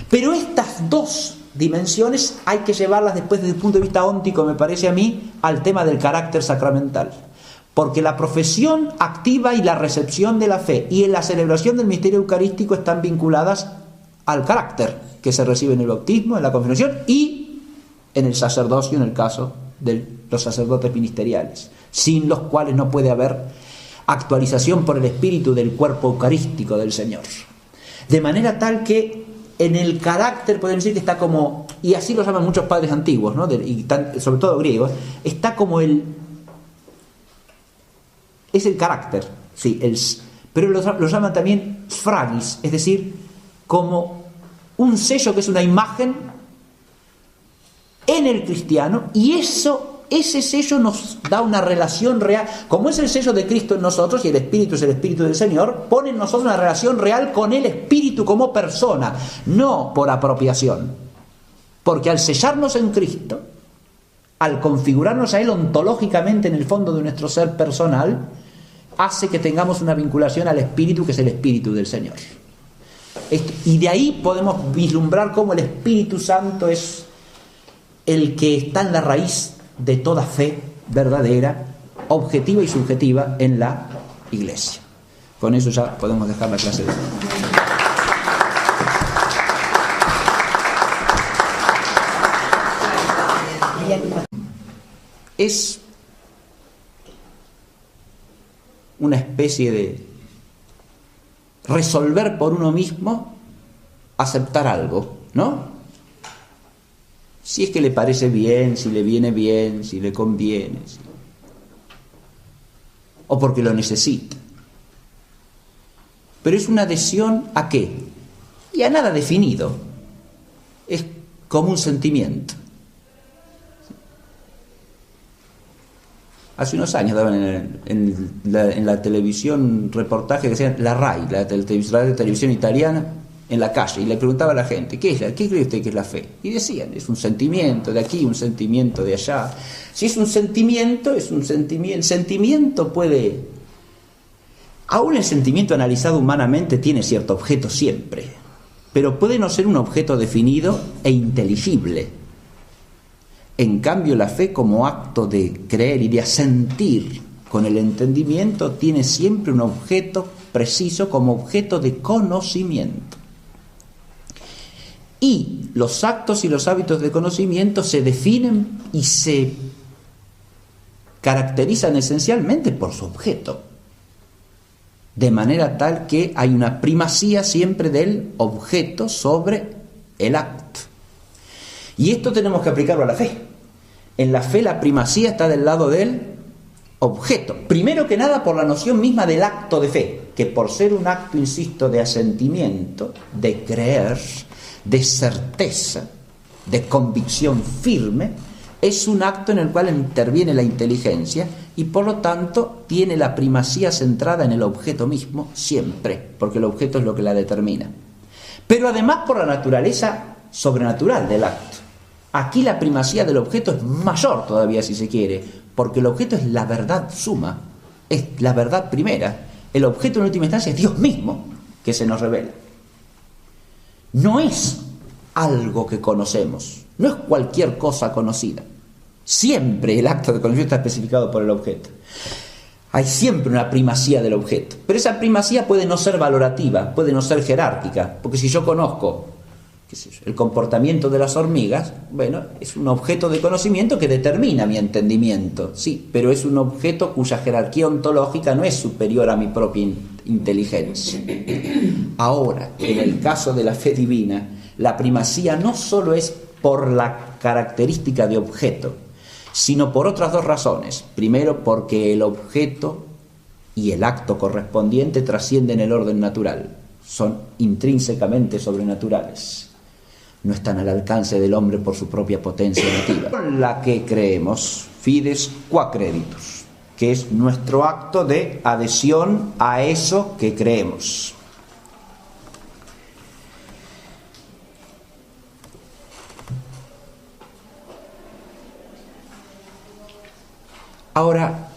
Pero estas dos dimensiones hay que llevarlas después desde el punto de vista óntico, me parece a mí, al tema del carácter sacramental. Porque la profesión activa y la recepción de la fe y en la celebración del misterio eucarístico están vinculadas al carácter que se recibe en el bautismo, en la confirmación y en el sacerdocio, en el caso de los sacerdotes ministeriales, sin los cuales no puede haber actualización por el espíritu del cuerpo eucarístico del Señor. De manera tal que en el carácter, podemos decir que está como, y así lo llaman muchos padres antiguos, ¿no? Sobre todo griegos, está como es el carácter, sí, pero lo llaman también sfragis, es decir, como un sello que es una imagen en el cristiano, y ese sello nos da una relación real, como es el sello de Cristo en nosotros y el Espíritu es el Espíritu del Señor, pone en nosotros una relación real con el Espíritu como persona, no por apropiación, porque al sellarnos en Cristo, al configurarnos a Él ontológicamente en el fondo de nuestro ser personal, hace que tengamos una vinculación al Espíritu que es el Espíritu del Señor. Y de ahí podemos vislumbrar cómo el Espíritu Santo es el que está en la raíz de toda fe verdadera, objetiva y subjetiva en la Iglesia. Con eso ya podemos dejar la clase de hoy. Es una especie de resolver por uno mismo aceptar algo, ¿no? Si es que le parece bien, si le viene bien, si le conviene, o porque lo necesita. Pero es una adhesión ¿a qué? Y a nada definido. Es como un sentimiento. Hace unos años daban en la televisión reportaje que hacían la RAI, la televisión italiana, en la calle, y le preguntaba a la gente, ¿qué cree usted que es la fe? Y decían, es un sentimiento de aquí, un sentimiento de allá. Si es un sentimiento, es un sentimiento. El sentimiento puede... Aún el sentimiento analizado humanamente tiene cierto objeto siempre, pero puede no ser un objeto definido e inteligible. En cambio, la fe como acto de creer y de asentir con el entendimiento tiene siempre un objeto preciso como objeto de conocimiento. Y los actos y los hábitos de conocimiento se definen y se caracterizan esencialmente por su objeto. de manera tal que hay una primacía siempre del objeto sobre el acto. Y esto tenemos que aplicarlo a la fe. En la fe la primacía está del lado del objeto. Primero que nada por la noción misma del acto de fe, que por ser un acto, insisto, de asentimiento, de creer, de certeza, de convicción firme, es un acto en el cual interviene la inteligencia y por lo tanto tiene la primacía centrada en el objeto mismo siempre, porque el objeto es lo que la determina. Pero además por la naturaleza sobrenatural del acto. Aquí la primacía del objeto es mayor todavía, si se quiere, porque el objeto es la verdad suma, es la verdad primera. El objeto en última instancia es Dios mismo que se nos revela. No es algo que conocemos, no es cualquier cosa conocida. Siempre el acto de conocimiento está especificado por el objeto. Hay siempre una primacía del objeto, pero esa primacía puede no ser valorativa, puede no ser jerárquica, porque si yo conozco el comportamiento de las hormigas, bueno, es un objeto de conocimiento que determina mi entendimiento, sí, pero es un objeto cuya jerarquía ontológica no es superior a mi propia inteligencia. Ahora, en el caso de la fe divina, la primacía no solo es por la característica de objeto, sino por otras dos razones. Primero, porque el objeto y el acto correspondiente trascienden el orden natural, son intrínsecamente sobrenaturales. No están al alcance del hombre por su propia potencia nativa. Con la que creemos, fides qua creditus, que es nuestro acto de adhesión a eso que creemos. Ahora,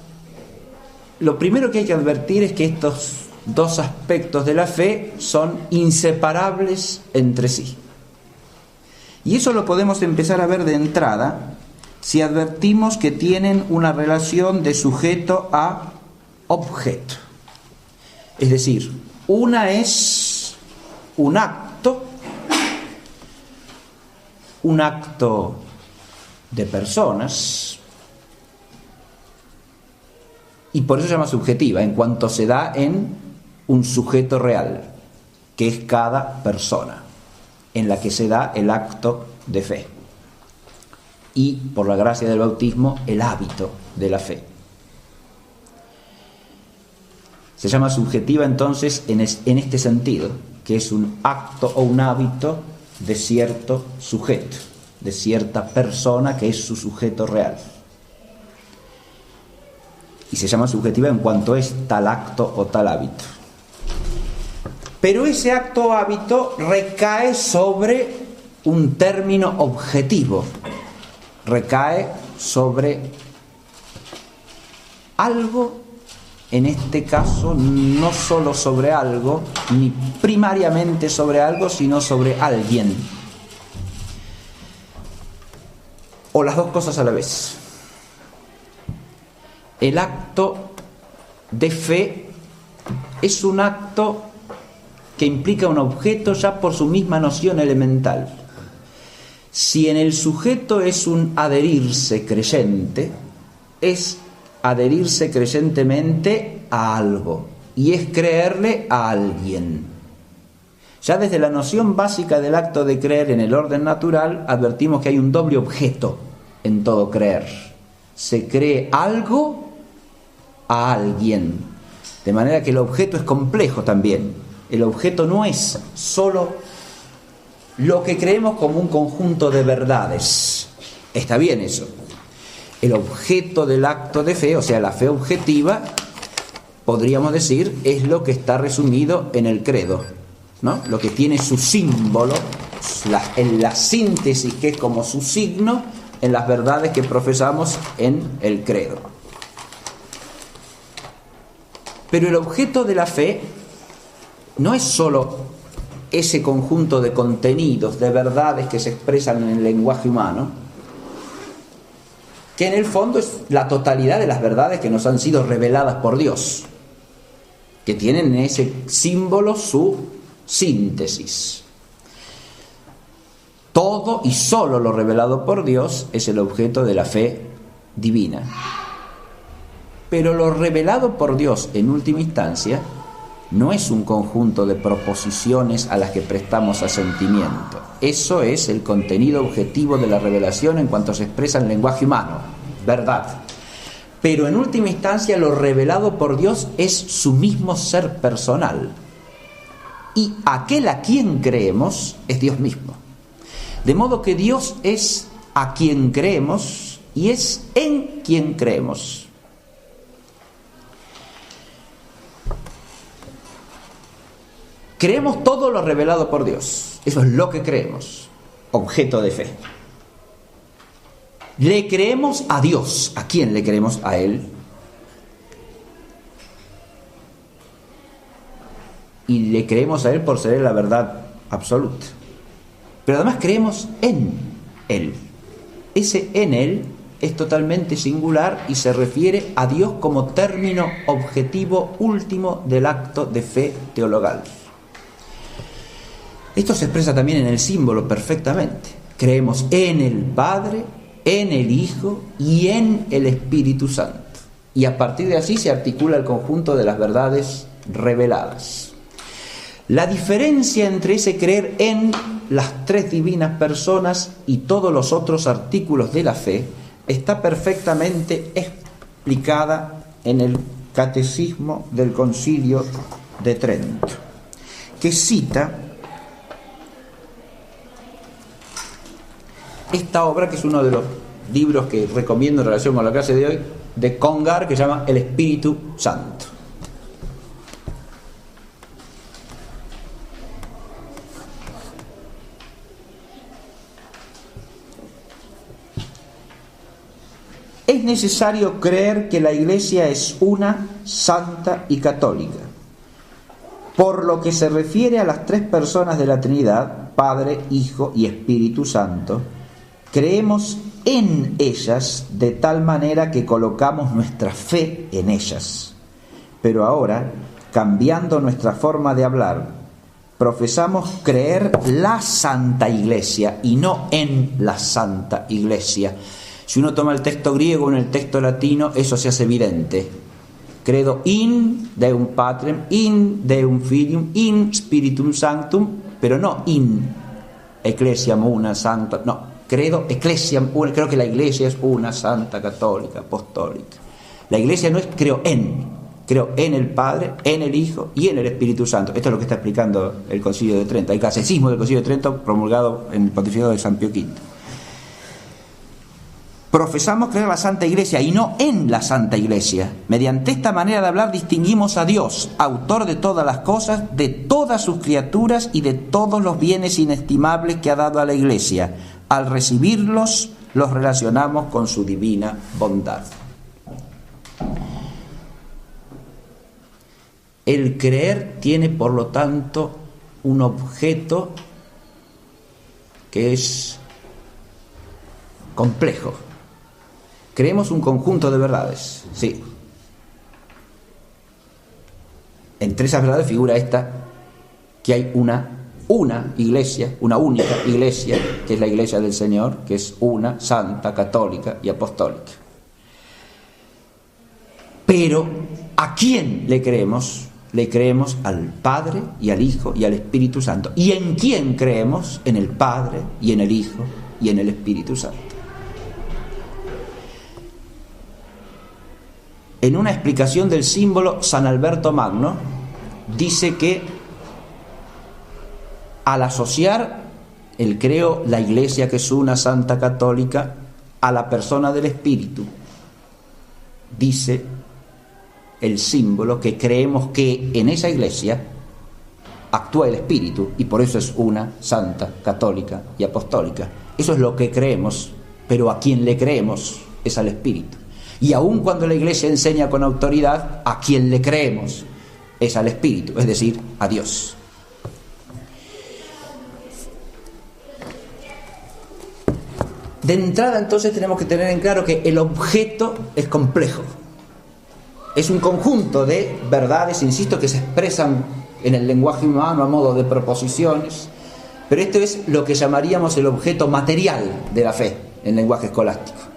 lo primero que hay que advertir es que estos dos aspectos de la fe son inseparables entre sí. Y eso lo podemos empezar a ver de entrada si advertimos que tienen una relación de sujeto a objeto. Es decir, una es un acto de personas, y por eso se llama subjetiva, en cuanto se da en un sujeto real, que es cada persona, en la que se da el acto de fe. Y, por la gracia del bautismo, el hábito de la fe. Se llama subjetiva entonces en este sentido, que es un acto o un hábito de cierto sujeto, de cierta persona que es su sujeto real. Y se llama subjetiva en cuanto es tal acto o tal hábito. Pero ese acto o hábito recae sobre un término objetivo, recae sobre algo, en este caso no solo sobre algo, ni primariamente sobre algo, sino sobre alguien. O las dos cosas a la vez. El acto de fe es un acto que implica un objeto ya por su misma noción elemental. Si en el sujeto es un adherirse creyente, es adherirse creyentemente a algo, y es creerle a alguien. Ya desde la noción básica del acto de creer en el orden natural, advertimos que hay un doble objeto en todo creer. Se cree algo a alguien, de manera que el objeto es complejo también. El objeto no es solo lo que creemos como un conjunto de verdades. Está bien eso. El objeto del acto de fe, o sea, la fe objetiva, podríamos decir, es lo que está resumido en el credo, ¿no? Lo que tiene su símbolo, en la síntesis que es como su signo, en las verdades que profesamos en el credo. Pero el objeto de la fe no es solo ese conjunto de contenidos, de verdades que se expresan en el lenguaje humano, que en el fondo es la totalidad de las verdades que nos han sido reveladas por Dios, que tienen en ese símbolo su síntesis. Todo y solo lo revelado por Dios es el objeto de la fe divina. Pero lo revelado por Dios en última instancia no es un conjunto de proposiciones a las que prestamos asentimiento. Eso es el contenido objetivo de la revelación en cuanto se expresa en lenguaje humano, verdad. Pero en última instancia lo revelado por Dios es su mismo ser personal. Y aquel a quien creemos es Dios mismo. De modo que Dios es a quien creemos y es en quien creemos. Creemos todo lo revelado por Dios. Eso es lo que creemos, objeto de fe. Le creemos a Dios. ¿A quién le creemos? A Él. Y le creemos a Él por ser la verdad absoluta. Pero además creemos en Él. Ese en Él es totalmente singular y se refiere a Dios como término objetivo último del acto de fe teologal. Esto se expresa también en el símbolo perfectamente. Creemos en el Padre, en el Hijo y en el Espíritu Santo. Y a partir de allí se articula el conjunto de las verdades reveladas. La diferencia entre ese creer en las tres divinas personas y todos los otros artículos de la fe está perfectamente explicada en el Catecismo del Concilio de Trento, que cita esta obra, que es uno de los libros que recomiendo en relación con la clase de hoy, de Congar, que se llama El Espíritu Santo. Es necesario creer que la Iglesia es una, santa y católica. Por lo que se refiere a las tres personas de la Trinidad, Padre, Hijo y Espíritu Santo, creemos en ellas de tal manera que colocamos nuestra fe en ellas. Pero ahora, cambiando nuestra forma de hablar, profesamos creer la Santa Iglesia y no en la Santa Iglesia. Si uno toma el texto griego en el texto latino, eso se hace evidente. Credo in Deum Patrem, in Deum Filium, in Spiritum Sanctum, pero no in Ecclesiam una santa, no, credo Ecclesiam una, creo que la Iglesia es una, santa, católica, apostólica. La Iglesia no es creo en el Padre, en el Hijo y en el Espíritu Santo. Esto es lo que está explicando el Concilio de Trento, el catecismo del Concilio de Trento promulgado en el pontificado de San Pío V. Profesamos creer la Santa Iglesia y no en la Santa Iglesia. Mediante esta manera de hablar distinguimos a Dios, autor de todas las cosas, de todas sus criaturas y de todos los bienes inestimables que ha dado a la Iglesia. Al recibirlos, los relacionamos con su divina bondad. El creer tiene, por lo tanto, un objeto que es complejo. Creemos un conjunto de verdades, sí. Entre esas verdades figura esta, que hay una iglesia, una única iglesia, que es la Iglesia del Señor, que es una, santa, católica y apostólica. Pero, ¿a quién le creemos? Le creemos al Padre y al Hijo y al Espíritu Santo. ¿Y en quién creemos? En el Padre y en el Hijo y en el Espíritu Santo. En una explicación del símbolo, San Alberto Magno dice que al asociar el creo, la Iglesia que es una, santa, católica, a la persona del Espíritu, dice el símbolo que creemos que en esa Iglesia actúa el Espíritu y por eso es una, santa, católica y apostólica. Eso es lo que creemos, pero a quien le creemos es al Espíritu. Y aun cuando la Iglesia enseña con autoridad, a quien le creemos es al Espíritu, es decir, a Dios. De entrada, entonces, tenemos que tener en claro que el objeto es complejo. Es un conjunto de verdades, insisto, que se expresan en el lenguaje humano a modo de proposiciones, pero esto es lo que llamaríamos el objeto material de la fe en lenguaje escolástico.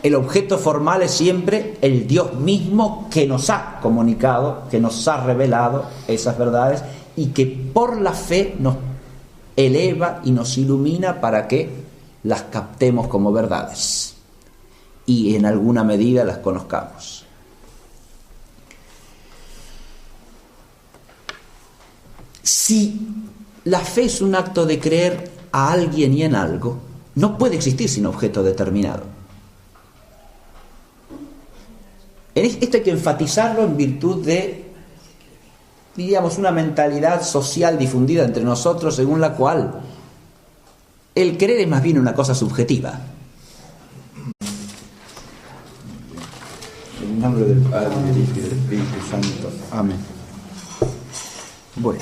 el objeto formal es siempre el Dios mismo que nos ha comunicado, que nos ha revelado esas verdades y que por la fe nos eleva y nos ilumina para que las captemos como verdades y en alguna medida las conozcamos. Si la fe es un acto de creer a alguien y en algo, no puede existir sin objeto determinado. Esto hay que enfatizarlo en virtud de, diríamos, una mentalidad social difundida entre nosotros según la cual el creer es más bien una cosa subjetiva. En el nombre del Padre, del Hijo y del Espíritu Santo. Amén. Bueno,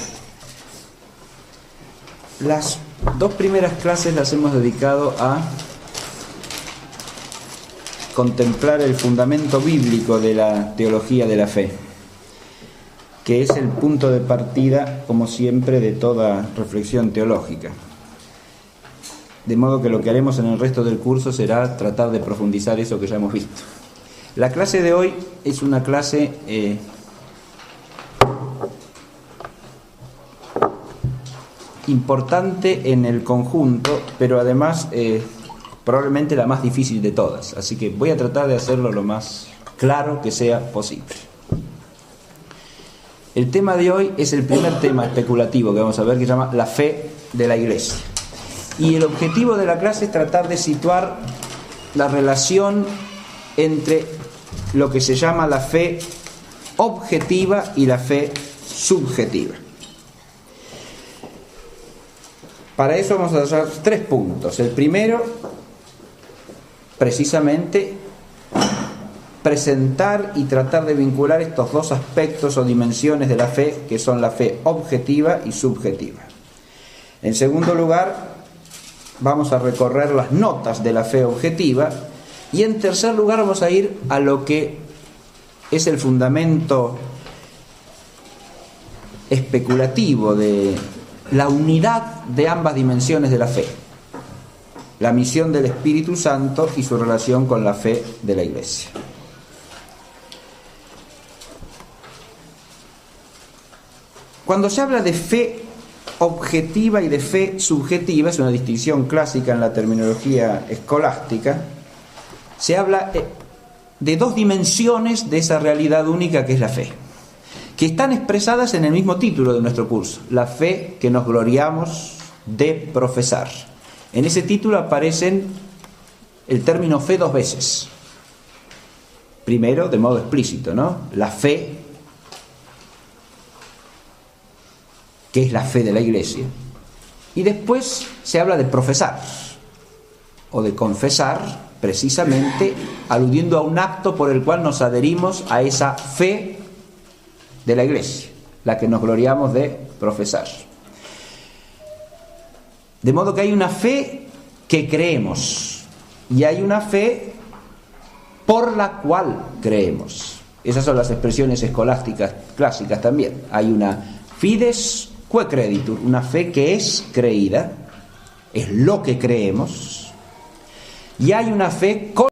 las dos primeras clases las hemos dedicado a contemplar el fundamento bíblico de la teología de la fe, que es el punto de partida, como siempre, de toda reflexión teológica. De modo que lo que haremos en el resto del curso será tratar de profundizar eso que ya hemos visto. La clase de hoy es una clase importante en el conjunto, pero además probablemente la más difícil de todas. Así que voy a tratar de hacerlo lo más claro que sea posible. El tema de hoy es el primer tema especulativo que vamos a ver, que se llama la fe de la Iglesia. Y el objetivo de la clase es tratar de situar la relación entre lo que se llama la fe objetiva y la fe subjetiva. Para eso vamos a hacer 3 puntos. El primero, precisamente, presentar y tratar de vincular estos dos aspectos o dimensiones de la fe, que son la fe objetiva y subjetiva. En segundo lugar, vamos a recorrer las notas de la fe objetiva. Y en tercer lugar vamos a ir a lo que es el fundamento especulativo de la unidad de ambas dimensiones de la fe, la misión del Espíritu Santo y su relación con la fe de la Iglesia. Cuando se habla de fe objetiva y de fe subjetiva, es una distinción clásica en la terminología escolástica, se habla de 2 dimensiones de esa realidad única que es la fe, que están expresadas en el mismo título de nuestro curso, la fe que nos gloriamos de profesar. En ese título aparecen el término fe 2 veces. Primero, de modo explícito, ¿no? La fe, que es la fe de la Iglesia. Y después se habla de profesar, o de confesar, precisamente aludiendo a un acto por el cual nos adherimos a esa fe de la Iglesia, la que nos gloriamos de profesar. De modo que hay una fe que creemos y hay una fe por la cual creemos. Esas son las expresiones escolásticas clásicas también. Hay una fides quae creditur, una fe que es creída, es lo que creemos, y hay una fe con